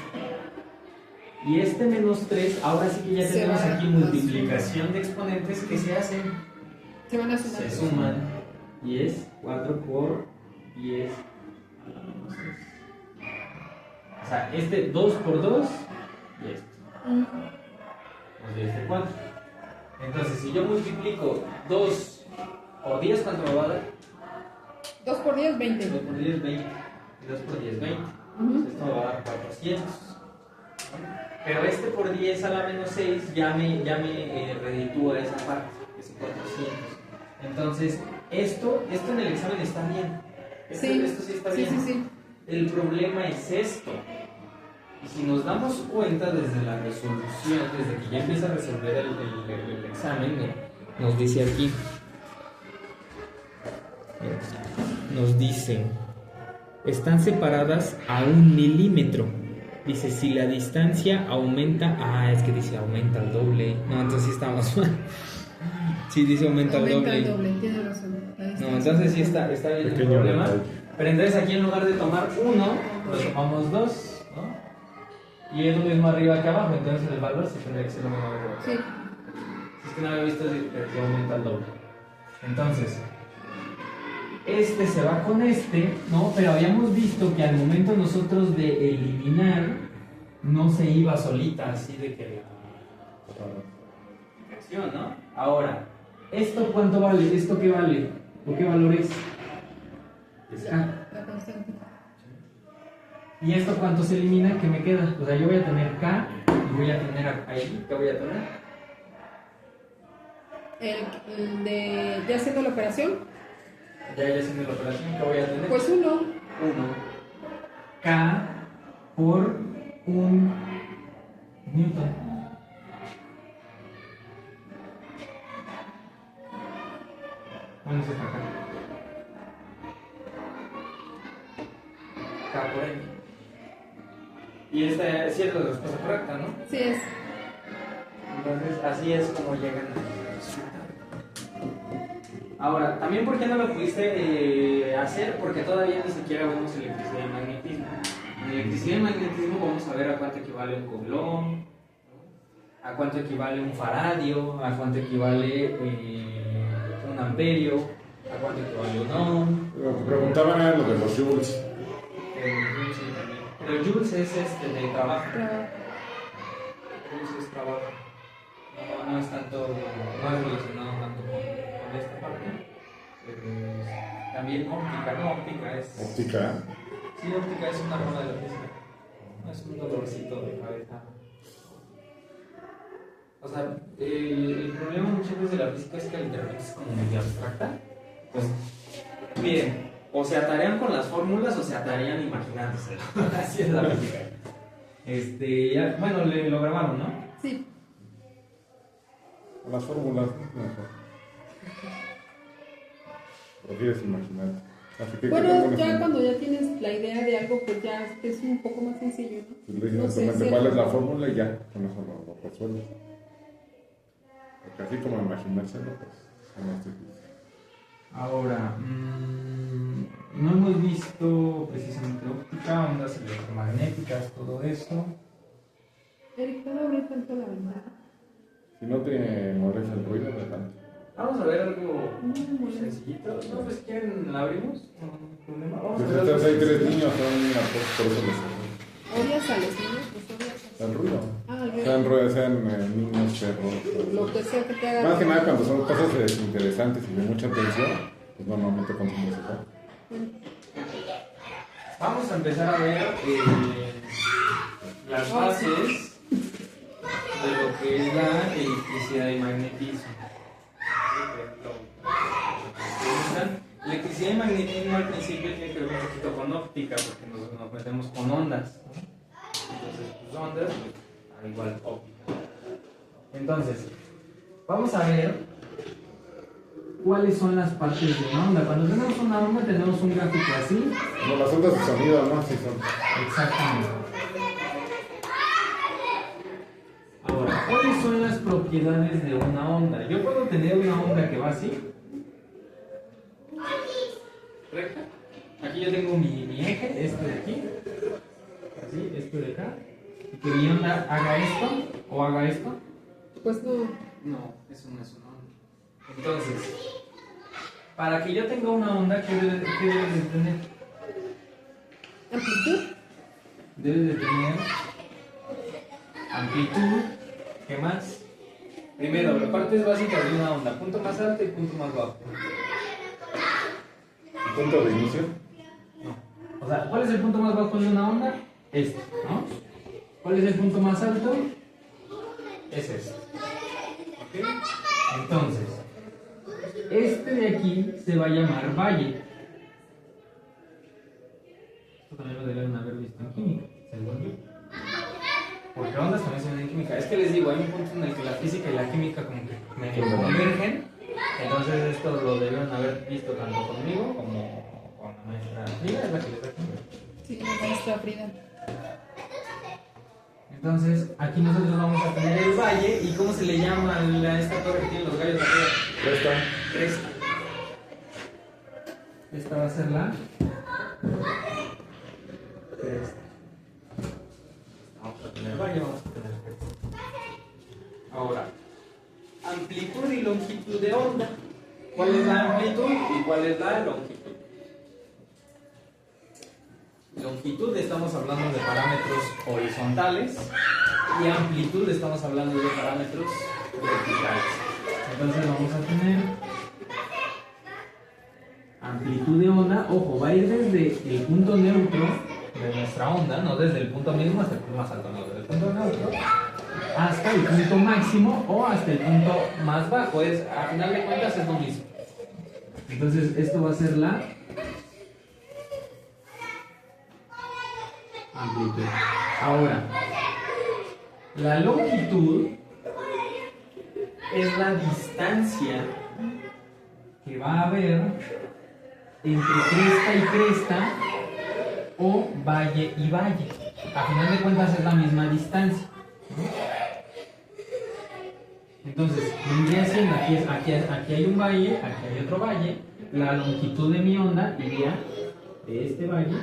Y este menos 3, ahora sí que ya Se tenemos va aquí a multiplicación de exponentes que se hacen. se van a sumar. Se suman. Y es 4 por 10 a la menos 6. O sea, este 2 por 2 y esto. Pues y este 4. Entonces, si yo multiplico 2 por 10, ¿cuánto me va a dar? 2 por 10, 20. 2 por 10, 20. Y 2 por 10, 20. Ujú. Esto me va a dar 400. Pero este por 10 a la menos 6 ya me reditúa esa parte, ese 400. Entonces, esto en el examen está bien. Esto sí está bien. Sí. El problema es esto. Y si nos damos cuenta desde la resolución, desde que ya empieza a resolver el examen, nos dice aquí, nos dice, están separadas a 1 milímetro. Dice, si la distancia aumenta, es que dice aumenta al doble. No, entonces sí estamos mal. Sí, dice aumenta al doble. Aumenta el doble, tiene razón. No, entonces sí está bien el Pequeño problema. detalle. Pero entonces aquí en lugar de tomar 1, lo tomamos 2, ¿no? Y es lo mismo arriba que abajo, entonces el valor sí tendría que ser lo mismo arriba. Sí. Si es que no había visto que aumenta al doble. Entonces, este se va con este, ¿no? Pero habíamos visto que al momento nosotros de eliminar, no se iba solita, así de que la acción, ¿no? Ahora, ¿esto cuánto vale? ¿Esto qué vale? ¿O qué valor es? Es K. La constante. ¿Y esto cuánto se elimina? ¿Qué me queda? O sea, yo voy a tener K y voy a tener ahí, ¿qué voy a tener? El de ya haciendo la operación, Ya haciendo la operación, ¿qué voy a tener? pues 1. 1. K por 1 newton. Bueno, se está acá. K por N. Y esta sí es la respuesta correcta, ¿no? Sí es. Entonces, así es como llegan al resultado. Ahora, también, ¿por qué no lo pudiste hacer? Porque todavía ni siquiera vemos electricidad y magnetismo. En electricidad y magnetismo vamos a ver a cuánto equivale un coulomb, ¿no? A cuánto equivale un faradio, a cuánto equivale un amperio, a cuánto equivale un ohm. Lo que preguntaban era lo de los joules. Pero el joules es de trabajo. Trabajo. Joules es trabajo. No es tanto, no es relacionado tanto con esta parte. Pero también óptica, no óptica es. Óptica. Sí, óptica es una rama de la física. No es un dolorcito de cabeza. O sea, el problema muchas veces de la física es que literalmente es como medio abstracta. Pues, miren, o se atarean con las fórmulas o se atarean imaginándose. Así es la física. Ya, bueno, lo grabaron, ¿no? Sí. Las fórmulas, mejor. Prefieres imaginar. Así que Bueno, ya cuando ya tienes la idea de algo, pues ya es un poco más sencillo, ¿no? Pues le dices No a tu sé, mente sí. cuál es la fórmula y ya, con eso lo resuelves. Porque así como imaginárselo, pues no estoy difícil. Ahora, no hemos visto precisamente óptica, ondas electromagnéticas, todo eso. Eric, ¿puedo abrir tanto la ventana? Si no te molesta el ruido, adelante. Vamos a ver algo muy sencillito. No, pues ¿quieren la abrimos? No hay problema. Vamos a Pues ver algo ustedes hay tres sencillo. niños, son niños, por eso les Odias a los niños, pues odias a el ruido. Ah, el Sean, ruido. sean niños, perros. Lo que sea que te haga. Más que nada cuando son cosas interesantes y de mucha atención, pues normalmente con su música. Vamos a empezar a ver las bases de lo que es la electricidad y magnetismo. Electricidad y magnetismo al principio tiene que ver un poquito con óptica, porque nos metemos con ondas, ¿no? Entonces, pues ondas, pues, al igual óptica. Entonces, vamos a ver cuáles son las partes de una onda. Cuando tenemos una onda tenemos un gráfico así. No, las ondas de sonido, ¿no? Sí son. Exactamente. Ahora, ¿cuáles son las propiedades de una onda? Yo puedo tener una onda que va así. Recta. Aquí yo tengo mi eje, este de aquí. Así, este de acá. Y que mi onda haga esto o haga esto. Pues no. No, eso no es una onda. Entonces, para que yo tenga una onda, ¿qué debe de tener? Amplitud. Debe de tener amplitud. ¿Qué más? Primero, las partes básicas de una onda. Punto más alto y punto más bajo. ¿El punto de inicio? No. O sea, ¿cuál es el punto más bajo de una onda? Este, ¿no? ¿Cuál es el punto más alto? Es este. ¿Ok? Entonces, este de aquí se va a llamar valle. Esto también lo deben haber visto en química, según yo. Porque ondas también se ven en química. Es que les digo, hay un punto en el que la física y la química como que medio convergen. Entonces esto lo debieron haber visto tanto conmigo como con la maestra Frida, es la que les da química. Sí, la maestra Frida. Entonces, aquí nosotros vamos a tener el valle. ¿Y cómo se le llama a esta torre que tiene los gallos arriba? Cresta. Cresta. Esta va a ser la cresta. Vamos a tener valle, vamos a tener cresta. Ahora, amplitud y longitud de onda. ¿Cuál es la amplitud y cuál es la longitud? Longitud estamos hablando de parámetros horizontales y amplitud estamos hablando de parámetros verticales. Entonces vamos a tener amplitud de onda, ojo, va a ir desde el punto neutro de nuestra onda, no desde el punto mínimo hasta el punto más alto, no, desde el punto neutro hasta el punto máximo o hasta el punto más bajo. A final de cuentas es lo mismo. Entonces esto va a ser la amplitud. Ahora, la longitud es la distancia que va a haber entre cresta y cresta o valle y valle. A final de cuentas es la misma distancia, ¿no? Entonces, vendría siendo aquí hay un valle, aquí hay otro valle. La longitud de mi onda iría de este valle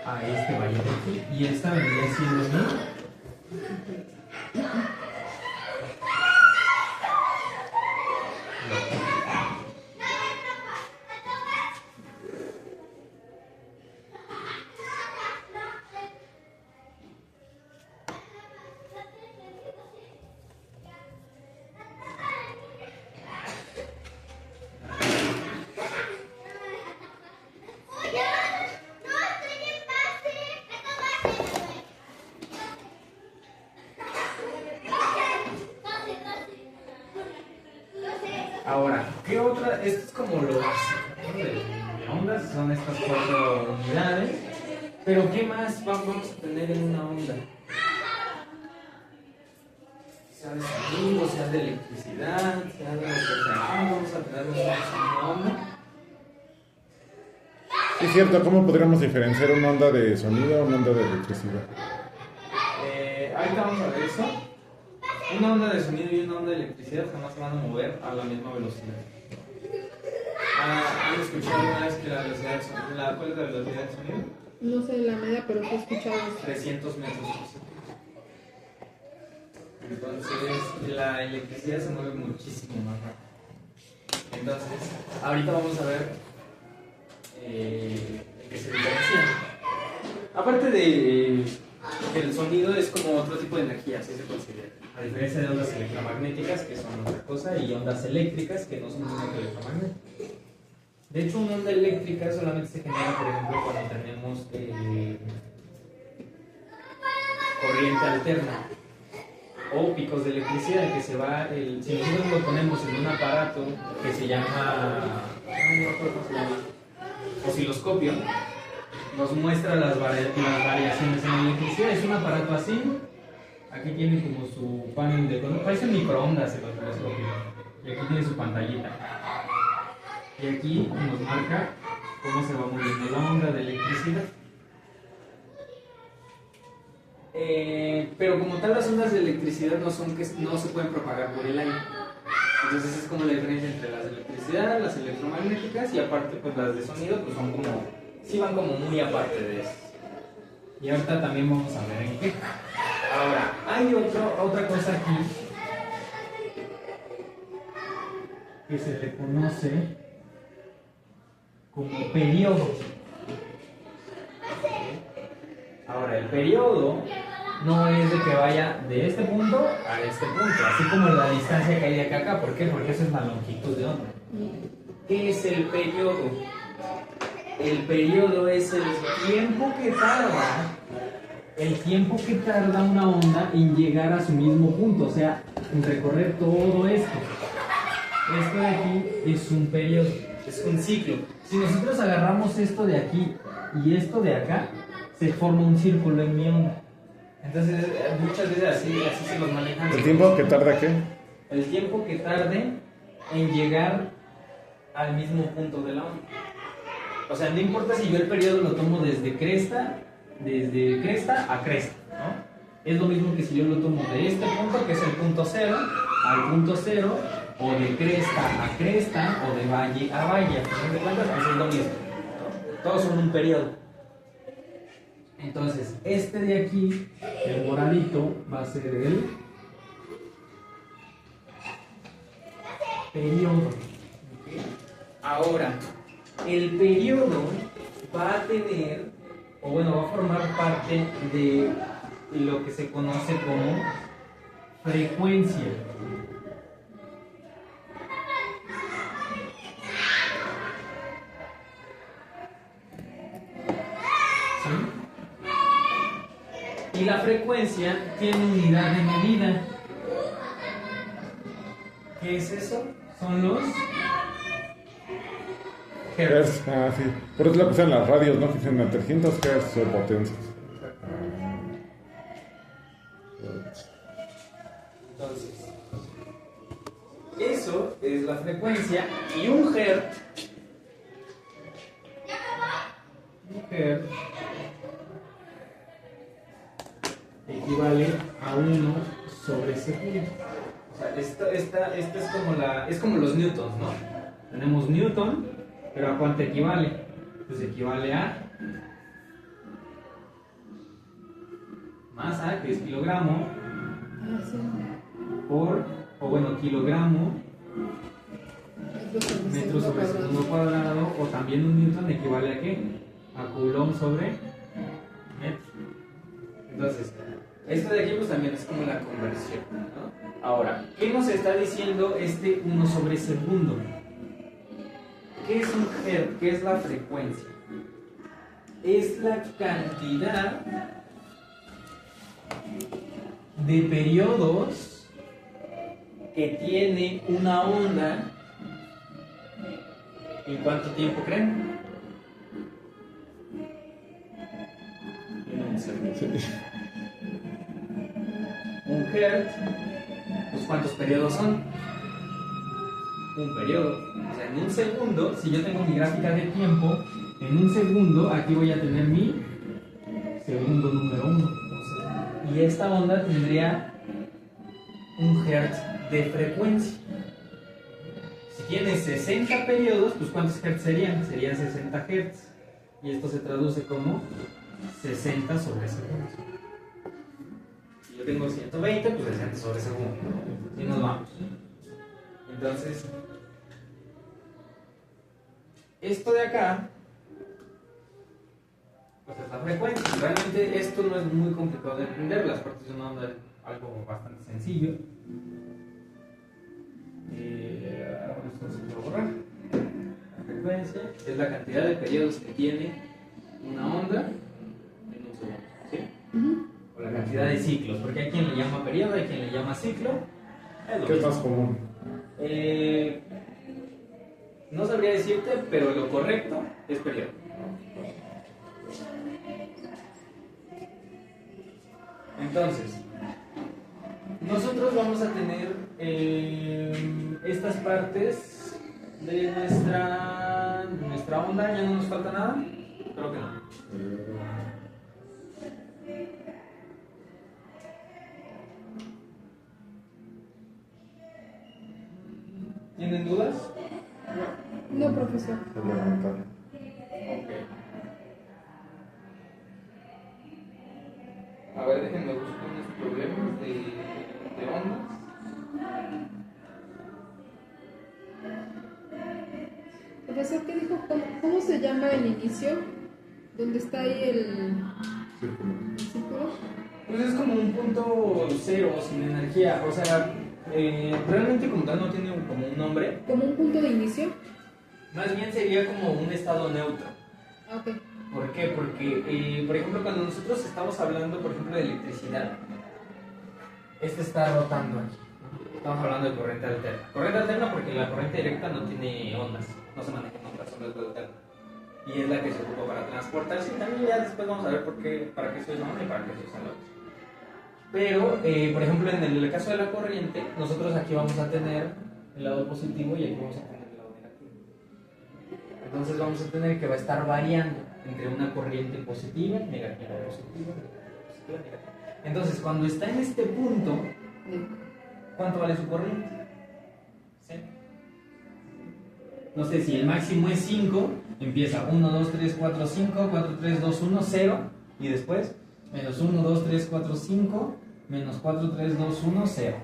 a este valle de aquí, y esta vendría siendo mi ¿Qué otra? Esto es como lo básico, ¿no? De ondas, son estas 4 unidades. Pero ¿qué más vamos a tener en una onda? Sea de sonido, sea de electricidad, sea de lo que sea, vamos a tener una onda. Sí, es cierto, ¿cómo podríamos diferenciar una onda de sonido o una onda de electricidad? Ahorita vamos a ver eso. Una onda de sonido y una onda de electricidad jamás se van a mover a la misma velocidad. ¿Han escuchado alguna vez que la velocidad del sonido? ¿Cuál es la velocidad del sonido? No sé la media, pero sí he escuchado eso. 300 metros por segundo. Entonces, la electricidad se mueve muchísimo más rápido. Entonces, ahorita vamos a ver qué se diferencia. Aparte de que el sonido es como otro tipo de energía, así se considera. A diferencia de ondas electromagnéticas, que son otra cosa, y ondas eléctricas, que no son una electromagnética. De hecho, una onda eléctrica solamente se genera, por ejemplo, cuando tenemos corriente alterna o picos de electricidad, que se va, si nosotros lo ponemos en un aparato que se llama, no me acuerdo cómo se llama, osciloscopio, nos muestra las variaciones en la electricidad. Es un aparato así, aquí tiene como su panel de control, parece un microondas el osciloscopio, y aquí tiene su pantallita. Y aquí nos marca cómo se va moviendo la onda de electricidad. Pero como tal, las ondas de electricidad no se pueden propagar por el aire. Entonces es como la diferencia entre las de electricidad, las electromagnéticas, y aparte pues las de sonido pues son como, sí van como muy aparte de eso. Y ahorita también vamos a ver en qué. Ahora, hay otra cosa aquí que se le conoce como periodo. Ahora, el periodo no es de que vaya de este punto a este punto, así como la distancia que hay de acá a acá. ¿Por qué? Porque eso es la longitud de onda. ¿Qué es el periodo? El periodo es el tiempo que tarda una onda en llegar a su mismo punto, o sea, en recorrer todo esto. Esto de aquí es un periodo, es un ciclo. Si nosotros agarramos esto de aquí y esto de acá, se forma un círculo en mi onda. Entonces, muchas veces así se los manejan. ¿El tiempo que tarda qué? El tiempo que tarde en llegar al mismo punto de la onda. O sea, no importa si yo el periodo lo tomo desde cresta a cresta, ¿no? Es lo mismo que si yo lo tomo de este punto, que es el punto cero, al punto cero, o de cresta a cresta, o de valle a valle. A fin de cuentas, pues es lo mismo, ¿no? Todos son un periodo. Entonces, este de aquí, el moradito, va a ser el periodo. ¿Okay? Ahora, el periodo va a tener, o bueno, va a formar parte de lo que se conoce como frecuencia. Y la frecuencia tiene unidad de medida. ¿Qué es eso? Son los hertz. Ah, sí. Por eso lo que usan las radios, ¿no? Que dicen 300 Hz de potencia. Entonces, eso es la frecuencia, y un hertz equivale a 1 sobre segundo. O sea, esta es como los newtons, ¿no? Tenemos newton, pero ¿a cuánto equivale? Pues equivale a masa, que es kilogramo, kilogramo metro sobre segundo cuadrado, o también un newton equivale a ¿qué? A coulomb sobre metro. Entonces, esto de aquí pues también es como la conversión, ¿no? Ahora, ¿qué nos está diciendo este 1 sobre segundo? ¿Qué es un hertz? ¿Qué es la frecuencia? Es la cantidad de periodos que tiene una onda ¿En cuánto tiempo creen? En un segundo. Un hertz, pues ¿cuántos periodos son? Un periodo. O sea, en un segundo, si yo tengo mi gráfica de tiempo, en un segundo aquí voy a tener mi segundo número 1. Y esta onda tendría un hertz de frecuencia. Si tiene 60 periodos, pues ¿cuántos hertz serían? Serían 60 hertz. Y esto se traduce como 60 sobre segundo. Si yo tengo 120, pues 60 sobre segundo. Y nos vamos. Entonces, esto de acá, pues es la frecuencia. Realmente esto no es muy complicado de entender. Las partes de una onda es algo bastante sencillo. Ahora esto se puede borrar. La frecuencia es la cantidad de periodos que tiene una onda en un segundo, ¿sí? O la cantidad de ciclos, porque hay quien le llama periodo, hay quien le llama ciclo. ¿Qué es más común? No sabría decirte, pero lo correcto es periodo. Entonces, nosotros vamos a tener estas partes de nuestra onda. ¿Ya no nos falta nada? Creo que no. ¿Tienen dudas? No, profesor. Elemental. Ok. A ver, déjenme buscar unos problemas de ondas. Profesor, ¿qué dijo? ¿Cómo se llama el inicio? ¿Dónde está ahí el círculo? Pues es como un punto cero, sin energía. O sea, realmente como tal no tiene como un nombre. ¿Como un punto de inicio? Más bien sería como un estado neutro. Ok. ¿Por qué? Porque, por ejemplo, cuando nosotros estamos hablando, por ejemplo, de electricidad, este está rotando aquí, ¿no? Estamos hablando de corriente alterna. Corriente alterna porque la corriente directa no tiene ondas, no se manejan ondas, son las de alterna. Y es la que se ocupa para transportarse. Y también ya después vamos a ver por qué, para qué se usa una y para qué se usa la otra. Pero, por ejemplo, en el caso de la corriente, nosotros aquí vamos a tener el lado positivo y aquí vamos a tener el lado negativo. Entonces vamos a tener que va a estar variando entre una corriente positiva, negativa, positiva, negativa. Entonces, cuando está en este punto, ¿cuánto vale su corriente? ¿Sí? No sé, si el máximo es 5, empieza 1, 2, 3, 4, 5, 4, 3, 2, 1, 0, y después menos 1, 2, 3, 4, 5, menos 4, 3, 2, 1, 0.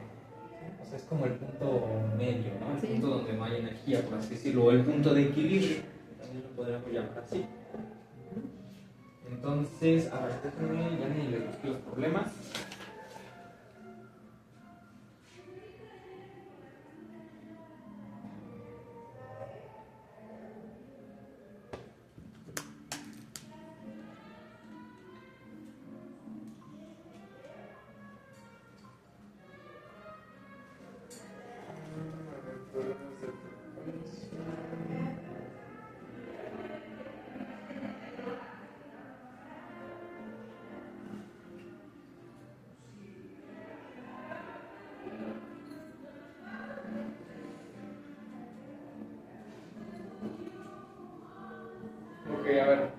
O sea, es como el punto medio, ¿no? El punto donde no hay energía, por así decirlo, o el punto de equilibrio, también lo podríamos llamar así. Entonces, a ver, déjenme, ya ni les busqué los problemas. Ok, a ver.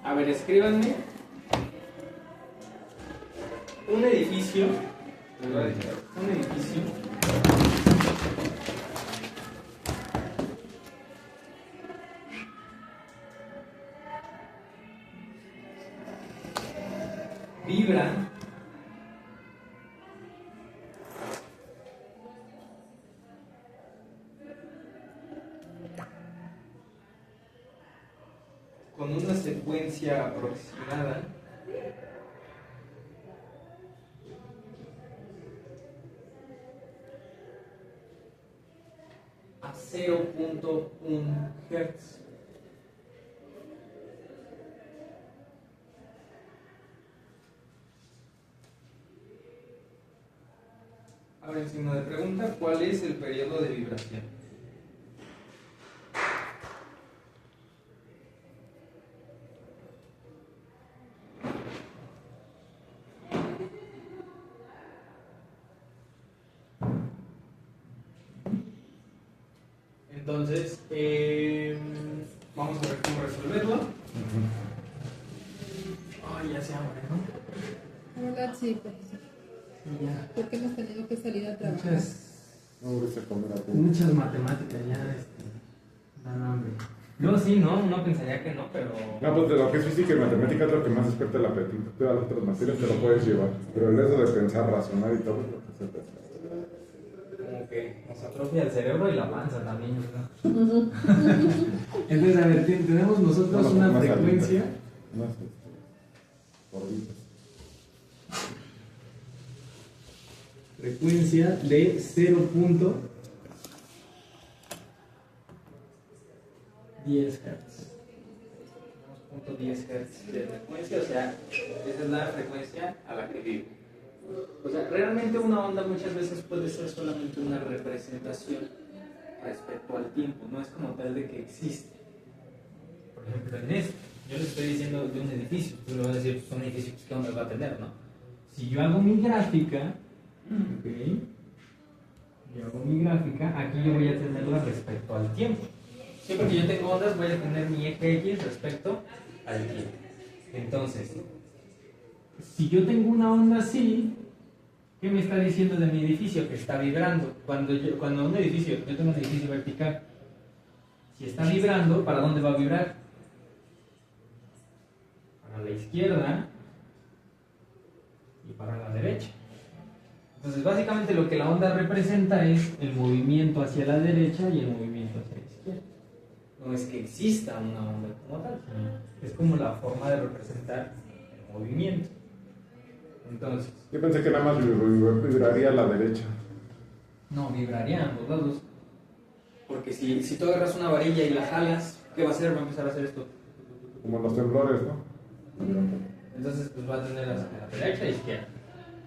A ver, escríbanme un edificio. Un edificio vibra con una secuencia aproximada a 0.1 Hz. Ahora en signo de pregunta, ¿cuál es el periodo de vibración? Entonces, vamos a ver cómo resolverlo. Ay, ya se abre, ¿no? La verdad, sí, profesor. Ya. Porque hemos tenido que salir a trabajar. No voy a comer a Muchas matemáticas ya dan hambre. Yo sí, ¿no? Uno pensaría que no, pero... No, pues de lo que es física y matemática es lo que más despierta el apetito. Todas las otras materias te lo puedes llevar. Pero el eso de pensar, razonar y todo es lo que se te como que nos atrofia el cerebro y la panza también, ¿no? Entonces, a ver, tenemos nosotros una frecuencia... Más gorditas. Frecuencia de 0.10 Hz. 0.10 Hz de frecuencia, o sea, esa es la frecuencia a la que vivo. O sea, realmente una onda muchas veces puede ser solamente una representación respecto al tiempo, no es como tal de que existe. Por ejemplo, en esto, yo les estoy diciendo de un edificio, tú le vas a decir, pues un edificio, pues, ¿qué onda va a tener, no? Si yo hago mi gráfica, yo hago mi gráfica, aquí yo voy a tenerla respecto al tiempo. Siempre que yo tengo ondas, voy a tener mi eje X respecto al tiempo. Entonces, si yo tengo una onda así, ¿qué me está diciendo de mi edificio? Que está vibrando. Cuando un edificio, yo tengo un edificio vertical, si está vibrando, ¿para dónde va a vibrar? Para la izquierda y para la derecha. Entonces, básicamente lo que la onda representa es el movimiento hacia la derecha y el movimiento hacia la izquierda. No es que exista una onda como tal, sino es como la forma de representar el movimiento. Entonces, Yo pensé que nada más vibraría a la derecha. no, vibraría a ambos lados. Porque si tú agarras una varilla y la jalas, ¿qué va a hacer? Va a empezar a hacer esto. Como los temblores, ¿no? Entonces, pues va a tener a la derecha e izquierda.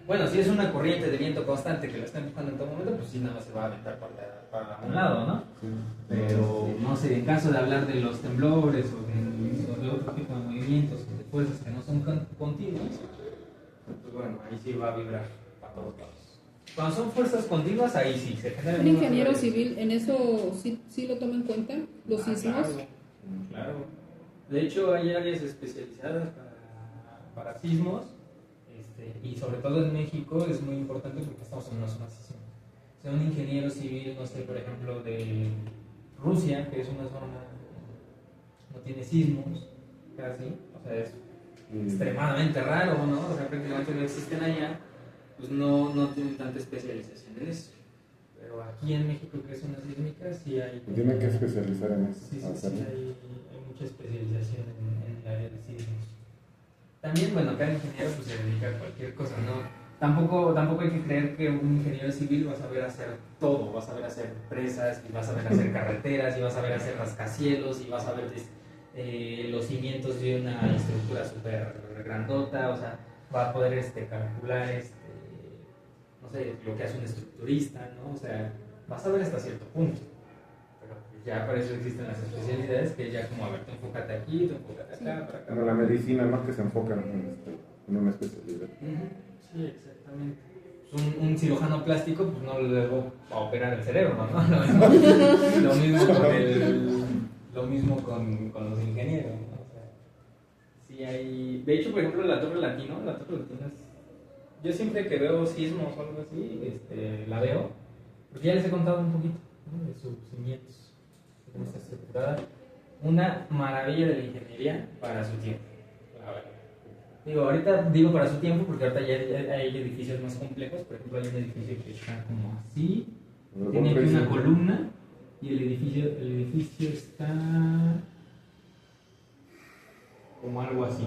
Bueno, si es una corriente de viento constante que la está empujando en todo momento, pues sí, nada más se va a aventar para un lado, ¿no? Sí. Pero, no sé, en caso de hablar de los temblores o de otro tipo de movimientos o de fuerzas que no son continuas, pues bueno, ahí sí va a vibrar para todos lados. Cuando son fuerzas continuas, ahí sí se genera. Un ingeniero civil en eso sí lo toma en cuenta, los sismos. Claro. De hecho, hay áreas especializadas para sismos. Y sobre todo en México es muy importante porque estamos en una zona sísmica. O sea, un ingeniero civil, no sé, por ejemplo, de Rusia, que es una zona que no tiene sismos, casi, o sea, es extremadamente raro, ¿no? O sea, prácticamente no existen allá, pues no tienen tanta especialización en eso. Pero aquí en México, que es una sísmica, sí hay... Tienen que especializar en eso. Sí, hay mucha especialización en el área de sismos. También, bueno, cada ingeniero pues, se dedica a cualquier cosa, ¿no? Tampoco hay que creer que un ingeniero civil va a saber hacer todo, va a saber hacer presas, y va a saber hacer carreteras, y va a saber hacer rascacielos, y va a saber los cimientos de una estructura súper grandota, o sea, va a poder calcular, no sé, lo que hace un estructurista, ¿no? O sea, va a saber hasta cierto punto. Ya para eso existen las especialidades que ya como, a ver, tú enfócate aquí, tú enfócate acá, para acá. Como la medicina, ¿no? Que se enfocan en una especialidad. Sí, exactamente. Pues un cirujano plástico, pues no le va a operar el cerebro, ¿no? Lo mismo con los ingenieros, ¿no? O sea, sí hay... De hecho, por ejemplo, la Torre Latino es... Yo siempre que veo sismos o algo así, la veo, porque ya les he contado un poquito, ¿no? De sus cimientos. Cómo está estructurada, una maravilla de la ingeniería para su tiempo. Ahorita digo para su tiempo porque ahorita ya hay edificios más complejos. Por ejemplo, hay un edificio que está como así, tiene aquí una columna y el edificio está como algo así.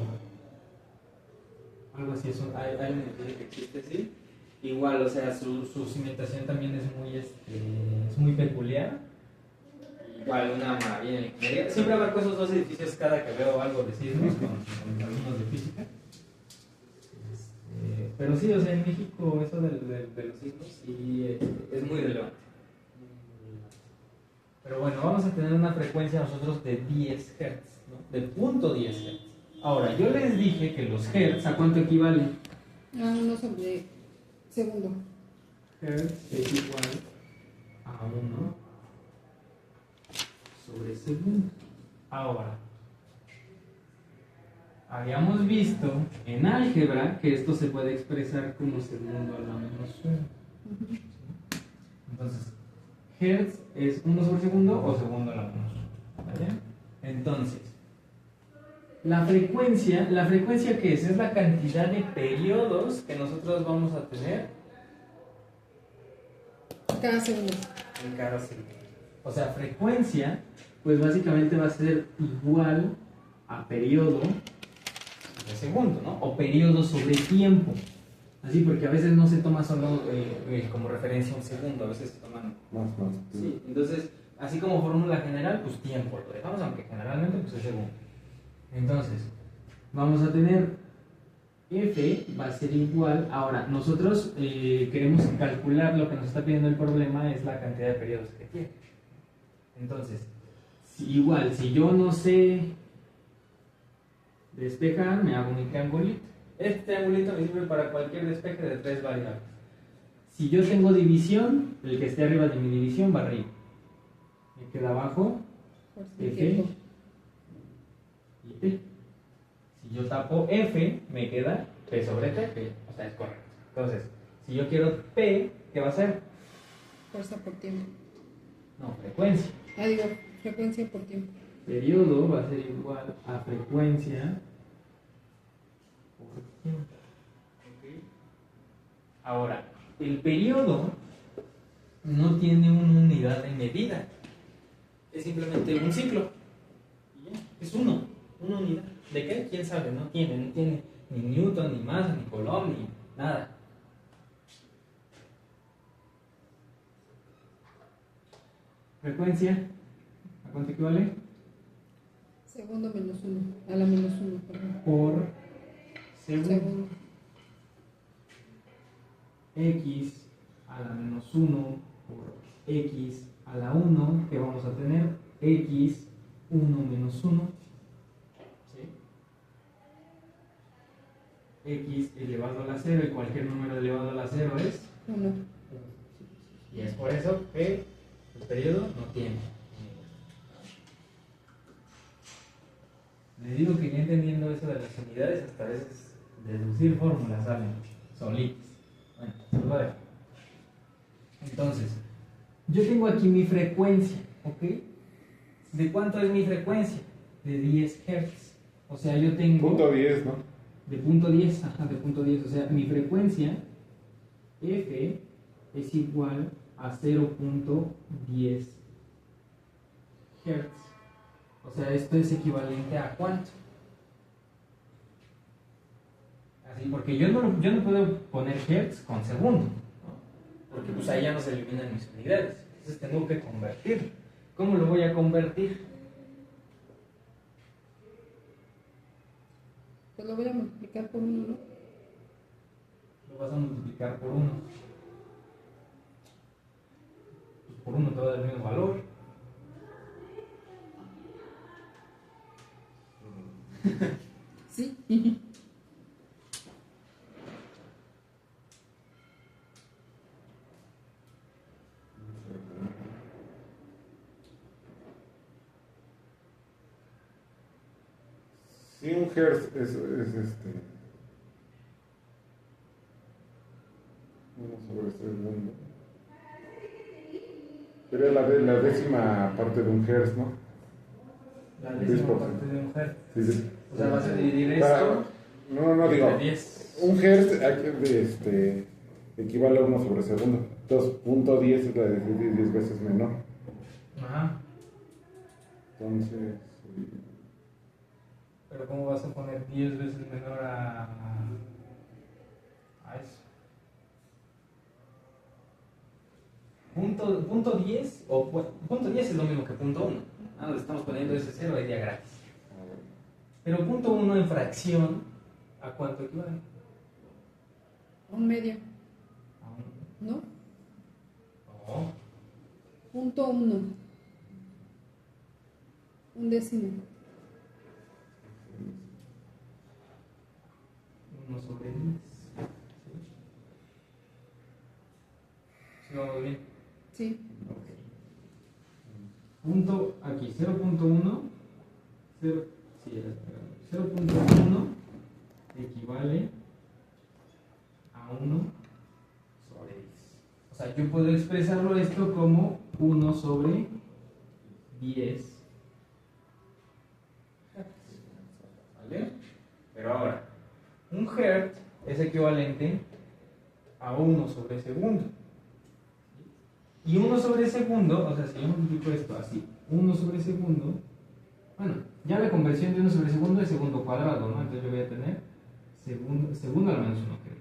Algo así, hay un edificio que existe así. Igual, o sea, su cimentación también es muy peculiar. Igual, una maravilla en la ingeniería. Siempre abarco esos dos edificios cada que veo algo de sismos con alumnos de física. Pero sí, o sea, en México eso de los signos sí es muy relevante. Pero bueno, vamos a tener una frecuencia nosotros de 10 Hz, ¿no? De punto 10 Hz. Ahora, yo les dije que los Hz, ¿a cuánto equivalen? Ah, uno sobre segundo. Hertz es igual a 1 sobre segundo. Ahora, habíamos visto en álgebra que esto se puede expresar como segundo a la menos 1. Entonces, Hertz es 1 sobre segundo o segundo a la menos 1. ¿Vale? Entonces, la frecuencia ¿qué es? Es la cantidad de periodos que nosotros vamos a tener Cada segundo. en cada segundo. O sea, frecuencia, pues básicamente va a ser igual a periodo de segundo, ¿no? O periodo sobre tiempo. Así, porque a veces no se toma solo como referencia un segundo, a veces se toman Más. Sí, entonces, así como fórmula general, pues tiempo lo dejamos, aunque generalmente pues es segundo. Entonces, vamos a tener F va a ser igual. Ahora, nosotros queremos calcular, lo que nos está pidiendo el problema es la cantidad de periodos que tiene. Entonces, si yo no sé despejar, me hago mi triangulito. Este triangulito me sirve para cualquier despeje de 3 variables. Si yo tengo división, el que esté arriba de mi división va arriba. Me queda abajo F y T. Si yo tapo F, me queda P sobre T, que, o sea, es correcto. Entonces, si yo quiero P, ¿qué va a ser? Fuerza por tiempo. No, frecuencia. Ah, digo, frecuencia por tiempo. Periodo va a ser igual a frecuencia por tiempo. ¿Okay? Ahora, el periodo no tiene una unidad de medida. Es simplemente un ciclo. Y ya, es una unidad. ¿De qué? ¿Quién sabe? No tiene ni Newton, ni masa, ni Coulomb, ni nada. Frecuencia, ¿a cuánto equivale? Segundo menos uno. A la menos uno, perdón. Por segundo. Segundo. X a la menos 1 por X a la 1, que vamos a tener X 1 menos 1. ¿Sí? X elevado a la 0 y cualquier número elevado a la 0 es Uno. y es por eso que el periodo no tiene. Les digo que ya entendiendo eso de las unidades, hasta a veces deducir fórmulas salen solitas. Bueno, se los voy a dejar. Entonces, yo tengo aquí mi frecuencia, ¿ok? ¿De cuánto es mi frecuencia? De 10 Hz. O sea, yo tengo... Punto 10, ¿no? De punto 10, ajá, de punto 10. O sea, mi frecuencia F es igual a 0.10 Hz. O sea, esto es equivalente a ¿cuánto? Así, porque yo no puedo poner Hz con segundo, ¿no? Porque pues ahí ya no se eliminan mis unidades. Entonces tengo que convertir. ¿Cómo lo voy a convertir? Pues lo voy a multiplicar por uno, ¿no? Lo vas a multiplicar por 1. Pues por 1 te va a dar el mismo valor. Sí. Si un hertz es 1 sobre segundo. Sería la décima parte de un hertz, ¿no? La décima 10%. parte de un hertz. Sí. O sea, vas a dividir Para- esto No, digo. entre 10. Un hertz equivale a 1 sobre segundo. Entonces, punto 10 es la de 10 veces menor. Ajá. Entonces, Pero ¿cómo vas a poner 10 veces menor a eso? Punto 10 o punto 10 es lo mismo que punto 1. Ah, le estamos poniendo ese 0 ahí día gratis. Pero punto 1 en fracción, ¿a cuánto equivale? Un medio, A ¿no? no. Punto 1. Un décimo. 1 sobre 10. ¿Sí vamos bien? Sí. Ok. Punto aquí, 0.1. 0, sí, 0.1 equivale a 1 sobre 10. O sea, yo puedo expresarlo esto como 1 sobre 10. ¿Vale? Pero ahora, un hertz es equivalente a 1 sobre segundo. Y 1 sobre segundo, o sea, si yo multiplico esto así, 1 sobre segundo, bueno, ya la conversión de 1 sobre segundo es segundo cuadrado, ¿no? Entonces yo voy a tener segundo al menos 1, creo.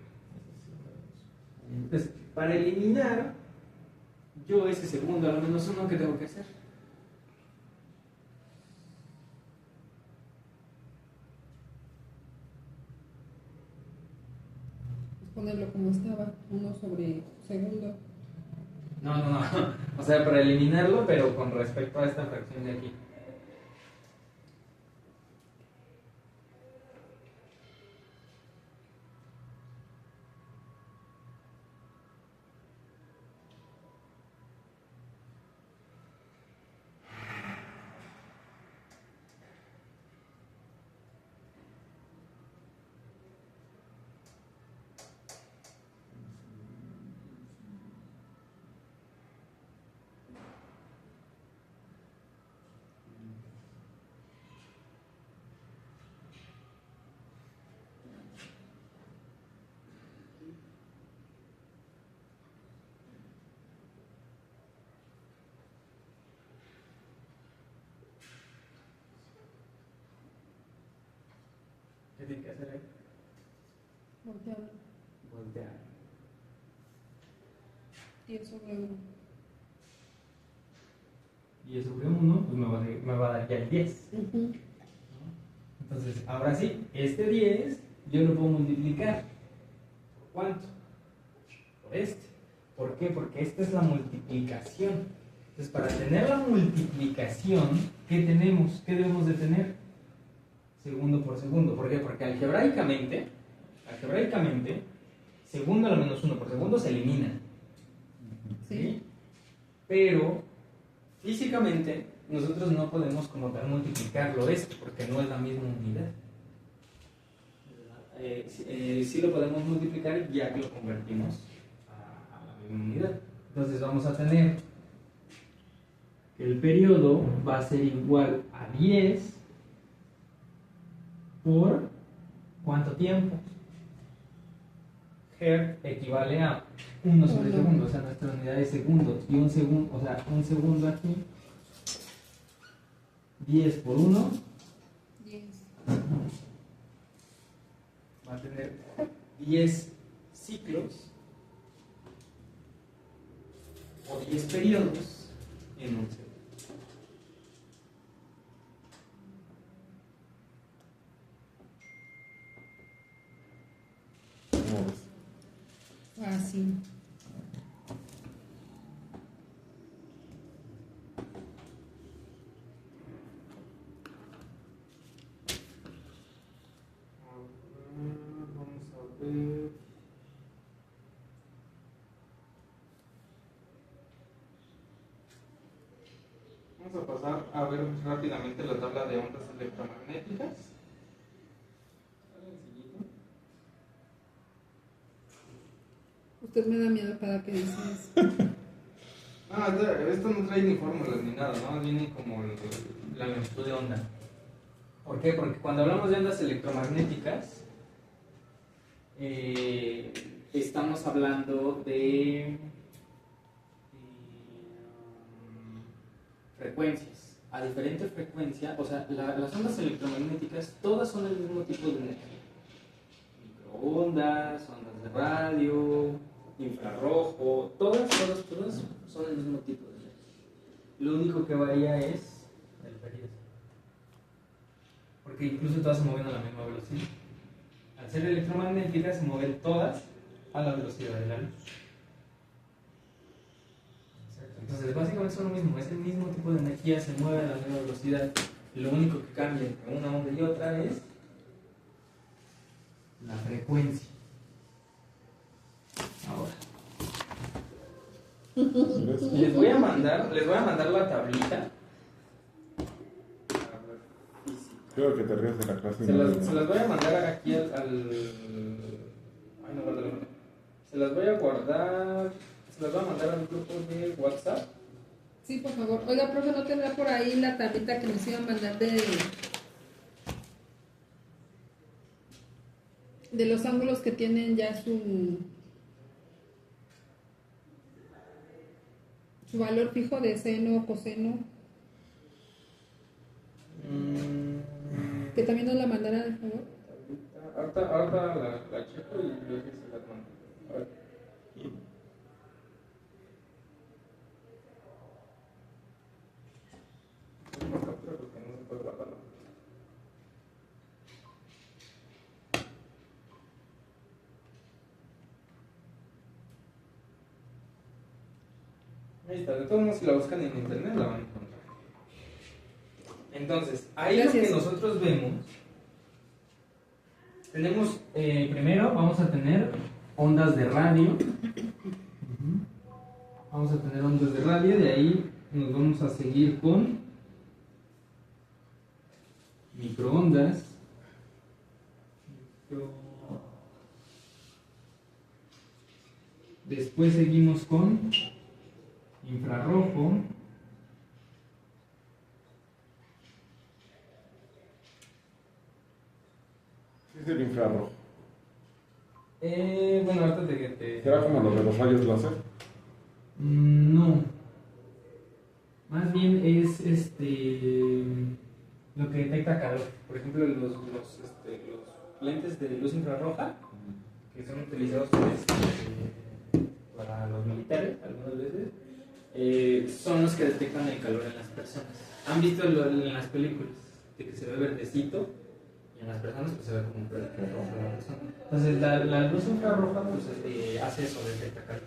Entonces, para eliminar yo ese segundo al menos 1, ¿qué tengo que hacer? Pues ponerlo como estaba. 1 sobre segundo. No. O sea, para eliminarlo, pero con respecto a esta fracción de aquí. ¿Qué tiene que hacer ahí? Voltearlo. Voltear. 10 sobre 1. 10 sobre 1, pues me va a dar ya el 10. Entonces, ahora sí, este 10 yo lo puedo multiplicar. ¿Por cuánto? Por este. ¿Por qué? Porque esta es la multiplicación. Entonces, para tener la multiplicación, ¿qué tenemos? ¿Qué debemos de tener? Segundo por segundo. ¿Por qué? Porque algebraicamente, segundo a lo menos 1 por segundo se elimina. Sí. Pero físicamente nosotros no podemos como tal multiplicarlo esto porque no es la misma unidad. Sí lo podemos multiplicar ya que lo convertimos a la misma unidad. Entonces vamos a tener que el periodo va a ser igual a 10 por ¿cuánto tiempo? Hertz equivale a 1 sobre segundo, o sea, nuestra unidad es segundos. Y un segundo, o sea, un segundo aquí, 10 por 1, 10. va a tener 10 ciclos o 10 periodos en un segundo. ¿Cómo ves? Fácil. Vamos a ver. Vamos a pasar a ver rápidamente la tabla de ondas electromagnéticas. Usted me da miedo cada que dice eso. Esto no trae ni fórmulas ni nada, ¿no? Viene como la longitud de onda. ¿Por qué? Porque cuando hablamos de ondas electromagnéticas, estamos hablando de frecuencias. A diferente frecuencia, o sea, las ondas electromagnéticas todas son el mismo tipo de energía. Microondas, ondas de radio, infrarrojo, todas son el mismo tipo de energía. Lo único que varía es el periodo. Porque incluso todas se mueven a la misma velocidad. Al ser electromagnéticas se mueven todas a la velocidad de la luz. Entonces, básicamente son lo mismo, es el mismo tipo de energía, se mueve a la misma velocidad. Lo único que cambia entre una onda y otra es la frecuencia. Ahora, les voy a mandar la tablita. Creo que te ríes de la clase. Se las voy a mandar aquí al... Ay, no guardo la mano. Se las voy a mandar al grupo de WhatsApp. Sí, por favor. Oiga, profe, ¿no tendrá por ahí la tablita que nos iban a mandar de los ángulos que tienen ya su valor fijo de seno, coseno? Que también nos la mandara, de favor. Ahorita la checo y luego se las mando. A ver. Una captura porque no se puede guardar. Ahí está, de todos modos si la buscan en internet la van a encontrar. Entonces, ahí Gracias. lo que nosotros vemos, tenemos, primero vamos a tener ondas de radio. Vamos a tener ondas de radio, de ahí nos vamos a seguir con microondas. Después seguimos con infrarrojo. ¿Qué es el infrarrojo? Bueno, ahorita te... ¿Será como los de los rayos láser? No. Más bien es lo que detecta calor. Por ejemplo, los lentes de luz infrarroja, que son utilizados para los militares algunas veces, son los que detectan el calor en las personas. ¿Han visto en las películas de que se ve verdecito? Y en las personas pues se ve como un verde rojo en la persona. Entonces la luz infrarroja pues, hace eso, detecta calor.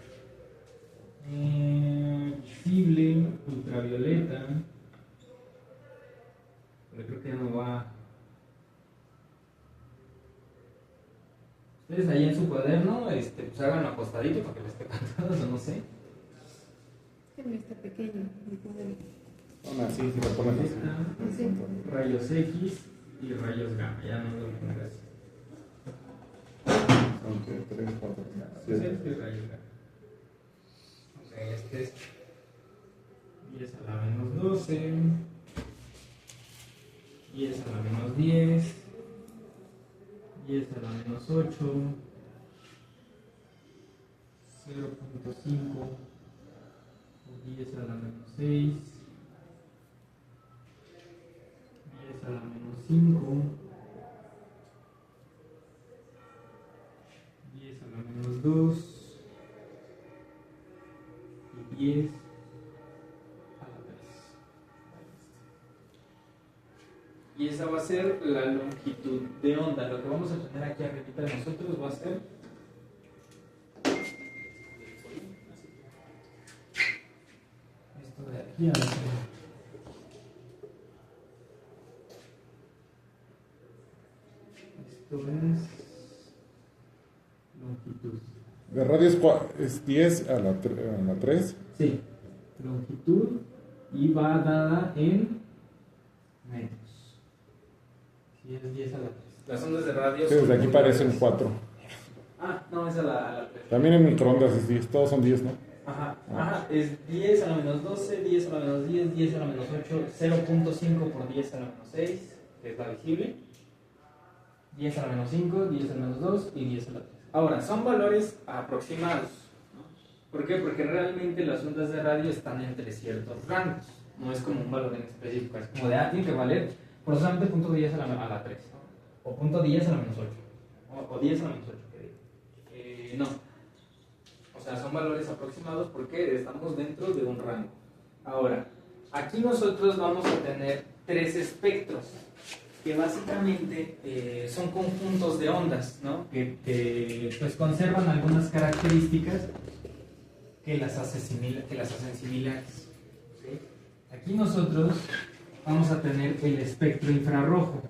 Visible, ultravioleta. Pero creo que ya no va. Ustedes ahí en su cuaderno, pues hagan acostadito para que les esté cantando, o no sé. Que no está pequeño. Aún así, si lo pones así. Sí. Rayos X y rayos gamma, ya no lo voy a poner así. Son 3, 4, Sí, 7. sí, rayos gamma. Ok, este es 10 a la menos 12, 10 a la menos 10, 10 a la menos 8, 0.5, 10 a la menos 6, 10 a la menos 5, 10 a la menos 2 y 10 a la 3. Y esa va a ser la longitud de onda. Lo que vamos a tener aquí arriba de nosotros va a ser esto de aquí a la esto es longitud. De radio es 10 a la 3. Sí, longitud y va dada en metros. Sí, es 10 a la 3. Las ondas de radio Que desde son aquí muy parecen largas. 4. Ah, no, es a la 3. También en microondas es 10, todos son 10, ¿no? Ajá, es 10 a la menos 12, 10 a la menos 10, 10 a la menos 8, 0.5 por 10 a la menos 6, que es la visible, 10 a la menos 5, 10 a la menos 2 y 10 a la 3. Ahora, son valores aproximados, ¿no? ¿Por qué? Porque realmente las ondas de radio están entre ciertos rangos, no es como un valor en específico, es como de, tiene que valer forzosamente punto 10 a la 3, ¿no? O punto 10 a la menos 8, o 10 a la menos 8, que digo. No. O sea, son valores aproximados porque estamos dentro de un rango. Ahora, aquí nosotros vamos a tener 3 espectros. que básicamente son conjuntos de ondas, ¿no? Que pues conservan algunas características que las hacen similares. ¿Sí? Aquí nosotros vamos a tener el espectro infrarrojo,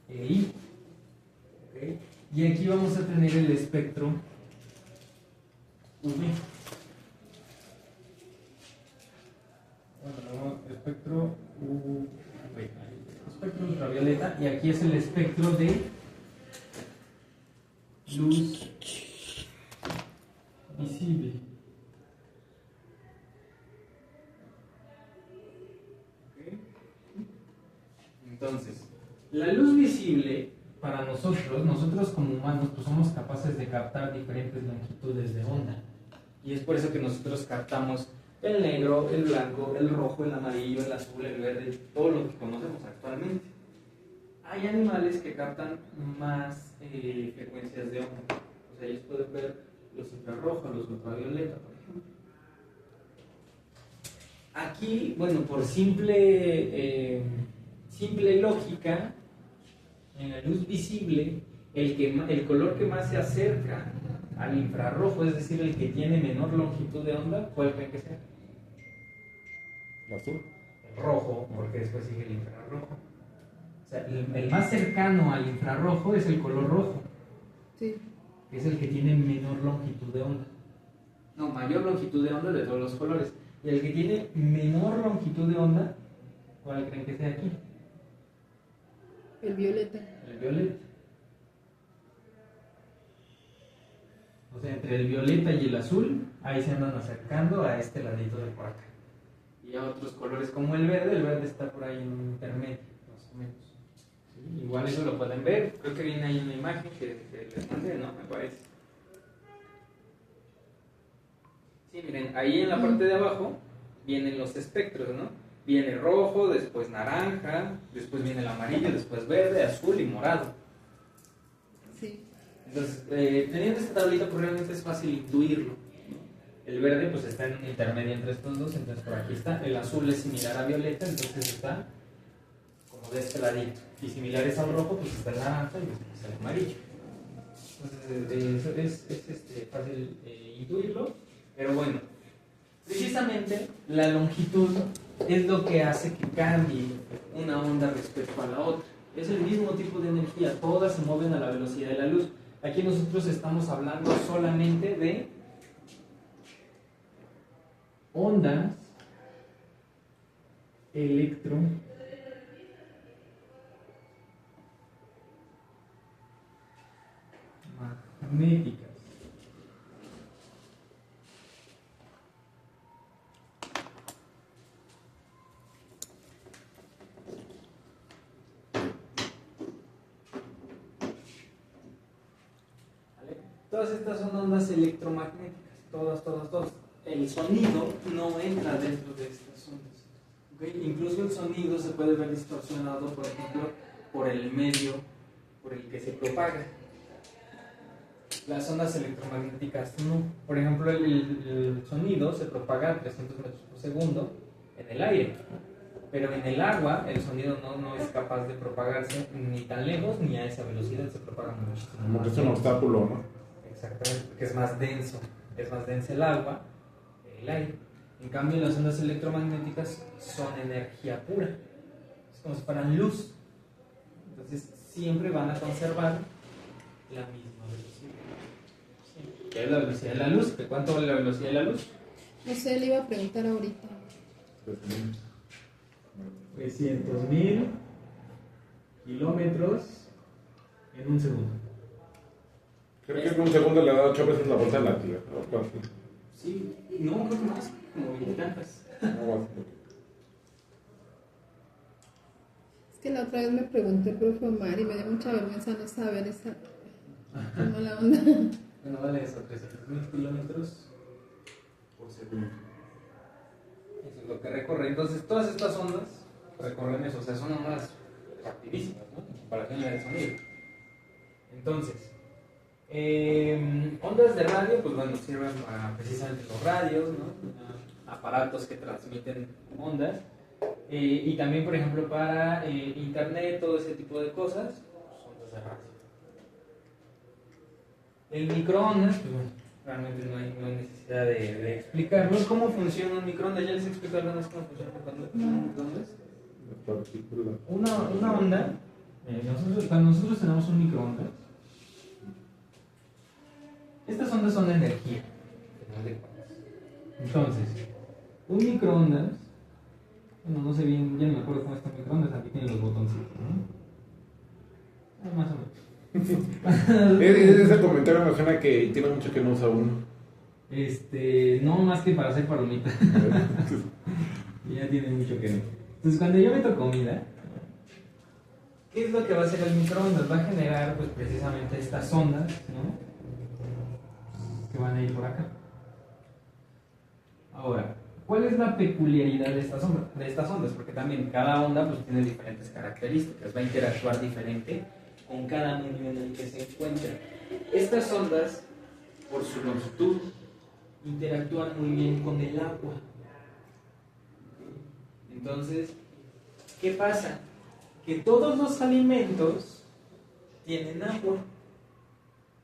EI, ¿okay? Y aquí vamos a tener el espectro UV. Bueno, espectro UV, espectro ultravioleta, y aquí es el espectro de luz visible. ¿Okay? Entonces, la luz visible para nosotros como humanos, pues somos capaces de captar diferentes longitudes de onda. Y es por eso que nosotros captamos el negro, el blanco, el rojo, el amarillo, el azul, el verde, todo lo que conocemos actualmente. Hay animales que captan más frecuencias de onda. O sea, ellos pueden ver los infrarrojos, los ultravioleta, por ejemplo. Aquí, bueno, por simple lógica, en la luz visible, el color que más se acerca al infrarrojo, es decir, el que tiene menor longitud de onda, ¿cuál creen que sea? ¿El azul? El rojo, porque después sigue el infrarrojo. O sea, el más cercano al infrarrojo es el color rojo. Sí. Que es el que tiene menor longitud de onda. No, mayor longitud de onda de todos los colores. Y el que tiene menor longitud de onda, ¿cuál creen que sea aquí? El violeta. El violeta. O sea, entre el violeta y el azul, ahí se andan acercando a este ladito de por acá. Y a otros colores como el verde está por ahí en un intermedio, más o menos. ¿Sí? Igual eso lo pueden ver, creo que viene ahí una imagen que les mandé, ¿no? Me parece. Sí, miren, ahí en la parte de abajo vienen los espectros, ¿no? Viene rojo, después naranja, después viene el amarillo, después verde, azul y morado. Sí. Entonces, teniendo esta tablita, pues realmente es fácil intuirlo, ¿no? El verde pues está en intermedio entre estos dos, entonces por aquí está. El azul es similar a violeta, entonces está como de este ladito. Y similares al rojo, pues está el naranja y después el amarillo. Entonces, es fácil intuirlo, pero bueno, precisamente la longitud es lo que hace que cambie una onda respecto a la otra. Es el mismo tipo de energía, todas se mueven a la velocidad de la luz. Aquí nosotros estamos hablando solamente de ondas electromagnéticas. Todas estas son ondas electromagnéticas, todas. El sonido no entra dentro de estas ondas. ¿Okay? Incluso el sonido se puede ver distorsionado, por ejemplo, por el medio por el que se propaga. Las ondas electromagnéticas no. Por ejemplo, el sonido se propaga a 300 metros por segundo en el aire. Pero en el agua el sonido no es capaz de propagarse ni tan lejos ni a esa velocidad, se propaga muchísimo. Como que es un obstáculo, ¿no? Exactamente, porque es más denso el agua que el aire. En cambio, las ondas electromagnéticas son energía pura, es como si fueran luz. Entonces, siempre van a conservar la misma velocidad. Sí. ¿Qué es la velocidad de la luz? ¿De cuánto vale la velocidad de la luz? No sé, le iba a preguntar ahorita. 300.000 kilómetros en un segundo. Creo que en un segundo le da 8 veces la vuelta a la Tierra. Sí, no, creo que más, como 20 tantas. Es que la otra vez me preguntó el profe Omar y me dio mucha vergüenza no saber esa mala onda. Bueno, vale eso, 300.000 kilómetros por segundo. Eso es lo que recorre. Entonces, todas estas ondas recorren eso, o sea, son ondas rapidísimas, ¿no? En comparación al sonido. Entonces, ondas de radio, pues bueno, sirven para precisamente los radios, ¿no? Aparatos que transmiten ondas. Y también, por ejemplo, para internet, todo ese tipo de cosas, son ondas de radio. El microondas, pues bueno, realmente no hay necesidad de explicarlo. ¿Cómo funciona un microondas? Ya les explico algunas cómo funciona un microondas. Una onda, cuando nosotros tenemos un microondas, estas ondas son de energía. Entonces, un microondas, bueno, no sé bien, ya no me acuerdo cómo está un microondas, aquí tiene los botoncitos, ¿no? Más o menos. Ese comentario me suena que tiene mucho que no usa uno. No más que para hacer palomitas. Ya tiene mucho que no. Entonces, cuando yo meto comida, ¿qué es lo que va a hacer el microondas? Va a generar, pues, precisamente estas ondas, ¿no? Que van a ir por acá. Ahora, ¿cuál es la peculiaridad de estas ondas? Porque también cada onda, pues, tiene diferentes características, va a interactuar diferente con cada medio en el que se encuentra. Estas ondas, por su longitud, interactúan muy bien con el agua. Entonces, ¿qué pasa? Que todos los alimentos tienen agua.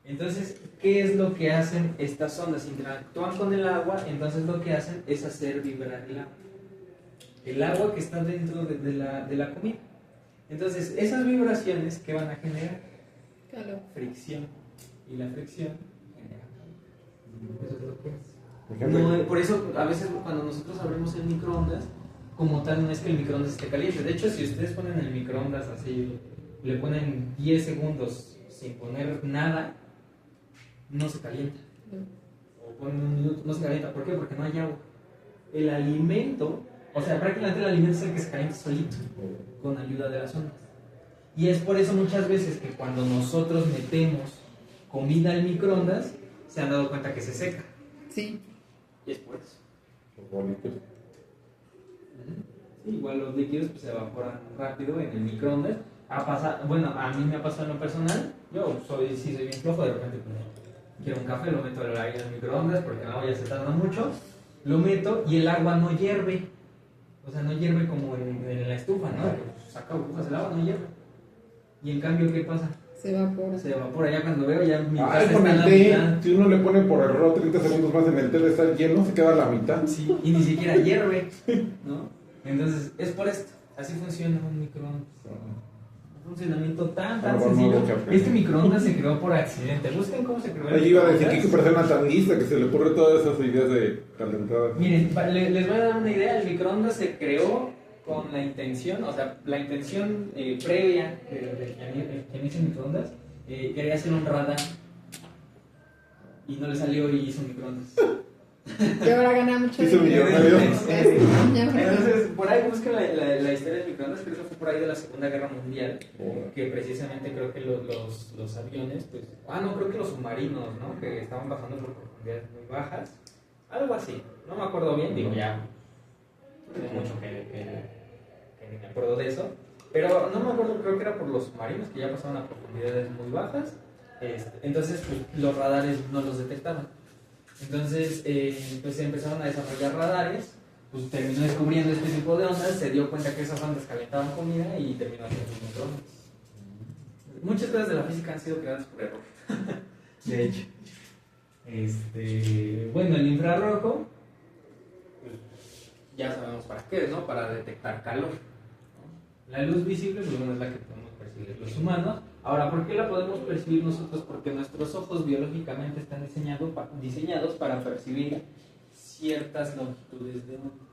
Entonces, ¿qué es lo que hacen estas ondas? Interactúan con el agua, entonces lo que hacen es hacer vibrar el agua. El agua que está dentro de la comida. Entonces, esas vibraciones, ¿qué van a generar? Calor. Fricción. Y la fricción genera calor. Eso es lo que es. Ejemplo. Por eso, a veces cuando nosotros abrimos el microondas, como tal, no es que el microondas esté caliente. De hecho, si ustedes ponen el microondas así, le ponen 10 segundos sin poner nada, no se calienta. O ponen un minuto, no se calienta. ¿Por qué? Porque no hay agua. El alimento, o sea, prácticamente el alimento es el que se calienta solito, con ayuda de las ondas. Y es por eso muchas veces que cuando nosotros metemos comida al microondas, se han dado cuenta que se seca. Sí. Y es por eso. Bonito. Sí, igual los líquidos pues, se evaporan rápido en el microondas. Bueno, a mí me ha pasado en lo personal. Yo soy bien flojo, de repente pues, quiero un café, lo meto ahí en el microondas porque la olla se tarda mucho. Lo meto y el agua no hierve. O sea, no hierve como en la estufa, ¿no? Que saca burbujas, el agua no hierve. Y en cambio, ¿qué pasa? Se evapora. Se evapora. Ya cuando veo, ya mi Ay, casa con está en el la té, mitad. si uno le pone por error 30 segundos más en el té de estar lleno, se queda a la mitad. Sí, y ni siquiera hierve, ¿no? Entonces, es por esto. Así funciona un microondas. Un funcionamiento tan sencillo. Este microondas se creó por accidente. Busquen cómo se creó el Ahí iba a decir microondas. que persona tan lista que se le ocurre todas esas ideas de calentadas. Miren, les voy a dar una idea. El microondas se creó con la intención, o sea, la intención previa de quien hizo el microondas, quería hacer un radar. Y no le salió y hizo un microondas. Y ahora gana mucho Hizo dinero. millonario. Entonces, por ahí busquen la historia del microondas, creo que fue por ahí de la Segunda Guerra Mundial, que precisamente creo que los aviones, pues, no, creo que los submarinos, ¿no? Que estaban pasando por profundidades muy bajas, algo así, no me acuerdo bien, digo, ya, tiene mucho que ni me acuerdo de eso, pero no me acuerdo, creo que era por los submarinos que ya pasaban a profundidades muy bajas, entonces pues, los radares no los detectaban. Entonces, pues se empezaron a desarrollar radares, pues terminó descubriendo este tipo de ondas, se dio cuenta que esas ondas calentaban comida y terminó haciendo sus microondas. Muchas cosas de la física han sido creadas por error, de hecho. Bueno, el infrarrojo, pues, ya sabemos para qué es, ¿no? Para detectar calor, ¿no? La luz visible, pues bueno, es la que podemos percibir los humanos. Ahora, ¿por qué la podemos percibir nosotros? Porque nuestros ojos biológicamente están diseñados para percibir ciertas longitudes de onda.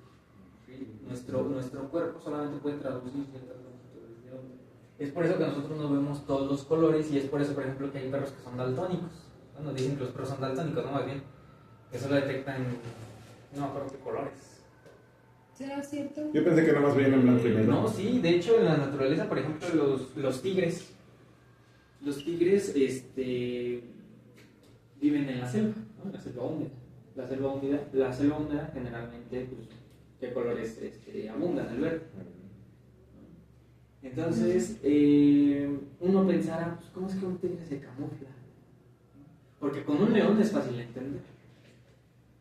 ¿Sí? Nuestro cuerpo solamente puede traducir ciertas longitudes de onda. Es por eso que nosotros no vemos todos los colores y es por eso, por ejemplo, que hay perros que son daltónicos. Bueno, dicen que los perros son daltónicos, no más bien. Que solo detectan, no me acuerdo qué colores. ¿Será cierto? Yo pensé que nada más veían en blanco y negro. No, sí, de hecho en la naturaleza, por ejemplo, los tigres. Los tigres viven en la selva, ¿no? En la selva húmeda. La selva húmeda generalmente, pues, ¿qué colores abundan? El verde. Entonces, uno pensará, pues, ¿cómo es que un tigre se camufla? Porque con un león es fácil de entender.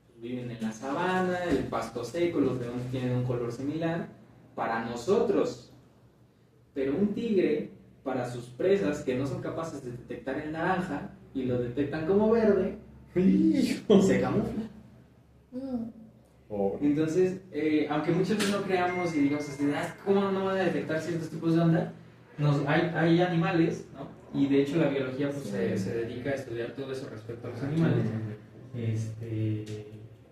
Pues, viven en la sabana, el pasto seco, los leones tienen un color similar. para nosotros. Pero un tigre, para sus presas que no son capaces de detectar el naranja y lo detectan como verde, se camufla. Entonces, aunque muchos veces no creamos y digamos, ¿cómo no van a detectar ciertos tipos de onda? Hay animales, ¿no? Y de hecho la biología pues, se dedica a estudiar todo eso respecto a los animales.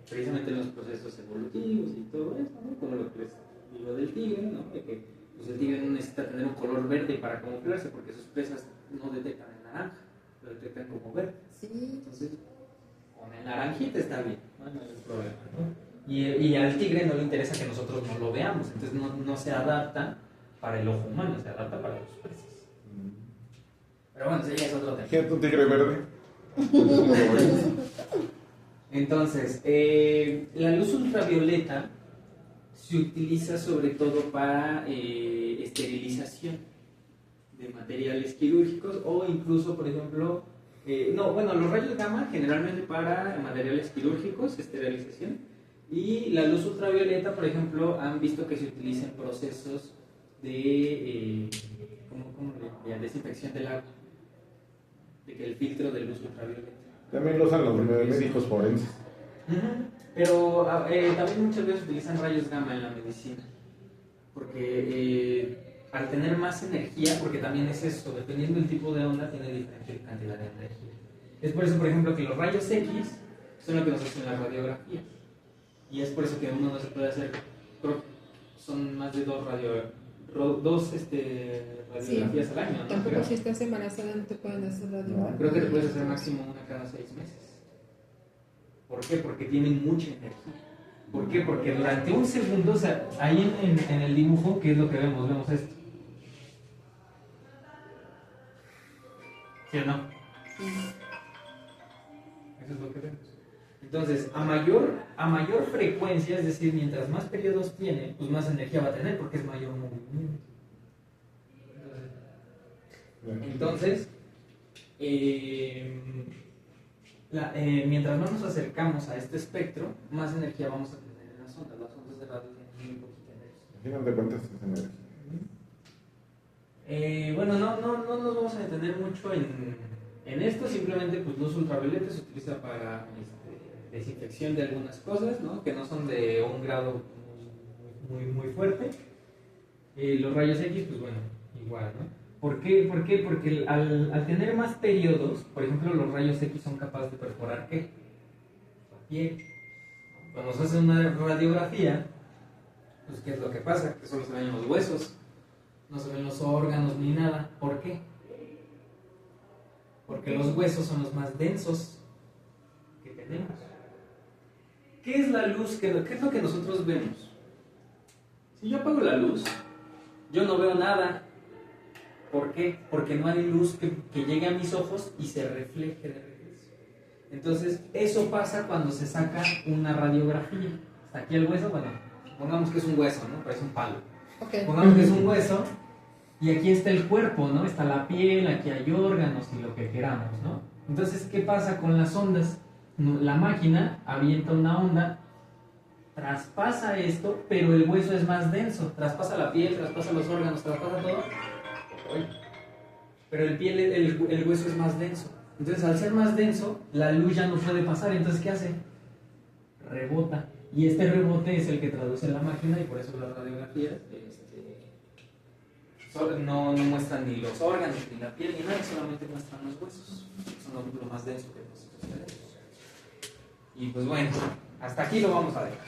Precisamente los procesos evolutivos y todo eso, ¿no? Como lo que les digo del tigre, ¿no? De que pues, el tigre no necesita tener un color verde para camuflarse porque sus presas no detectan el naranja, lo detectan como verde. Sí. Entonces, con el naranjita está bien, no hay problema, ¿no? Y al tigre no le interesa que nosotros no lo veamos, entonces no se adapta para el ojo humano, se adapta para los presas. Pero bueno, ese ya es otro tema. ¿Qué es un tigre verde? Entonces, la luz ultravioleta se utiliza sobre todo para esterilización de materiales quirúrgicos o incluso, por ejemplo, los rayos gamma generalmente para materiales quirúrgicos, esterilización, y la luz ultravioleta, por ejemplo, han visto que se utiliza en procesos de desinfección del agua, de que el filtro de luz ultravioleta. También lo usan los médicos forenses. Pero también muchas veces utilizan rayos gamma en la medicina, porque al tener más energía, porque también es eso, dependiendo del tipo de onda, tiene diferente cantidad de energía. Es por eso, por ejemplo, que los rayos X son lo que nos hacen las radiografías. Y es por eso que uno no se puede hacer, creo que son más de dos radiografías al año, ¿no? Tampoco si estás embarazada no te pueden hacer radiografía. Creo que te puedes hacer máximo una cada 6 meses. ¿Por qué? Porque tienen mucha energía. ¿Por qué? Porque durante un segundo, o sea, ahí en el dibujo, ¿qué es lo que vemos? Vemos esto. ¿Sí o no? Sí. Eso es lo que vemos. Entonces, a mayor frecuencia, es decir, mientras más periodos tiene, pues más energía va a tener porque es mayor movimiento. Entonces, mientras más nos acercamos a este espectro, más energía vamos a tener en las ondas. Las ondas de radio tienen muy poquita energía. ¿A final de cuentas es energía? Bueno, no nos vamos a detener mucho en esto, simplemente pues luz ultravioleta se utiliza para desinfección de algunas cosas, ¿no? Que no son de un grado muy fuerte. Los rayos X, pues bueno, igual, ¿no? ¿Por qué? Porque al tener más periodos, por ejemplo, los rayos X son capaces de perforar ¿qué? La piel. Cuando se hace una radiografía, pues ¿qué es lo que pasa? Que solo se ven los huesos, no se ven los órganos ni nada. ¿Por qué? Porque los huesos son los más densos que tenemos. ¿Qué es la luz? ¿Qué es lo que nosotros vemos? Si yo apago la luz, yo no veo nada. ¿Por qué? Porque no hay luz que llegue a mis ojos y se refleje de regreso. Entonces, eso pasa cuando se saca una radiografía. Hasta aquí el hueso, bueno, pongamos que es un hueso, ¿no? Parece un palo. Okay. Pongamos que es un hueso y aquí está el cuerpo, ¿no? Está la piel, aquí hay órganos y lo que queramos, ¿no? Entonces, ¿qué pasa con las ondas? La máquina avienta una onda, traspasa esto, pero el hueso es más denso. Traspasa la piel, traspasa los órganos, traspasa todo. Pero el hueso es más denso. Entonces, al ser más denso, la luz ya no puede pasar. Entonces, ¿qué hace? Rebota. Y este rebote es el que traduce la máquina y por eso las radiografías no muestran ni los órganos, ni la piel, ni nada, solamente muestran los huesos. Son lo más denso que nosotros tenemos. Y pues bueno, hasta aquí lo vamos a dejar.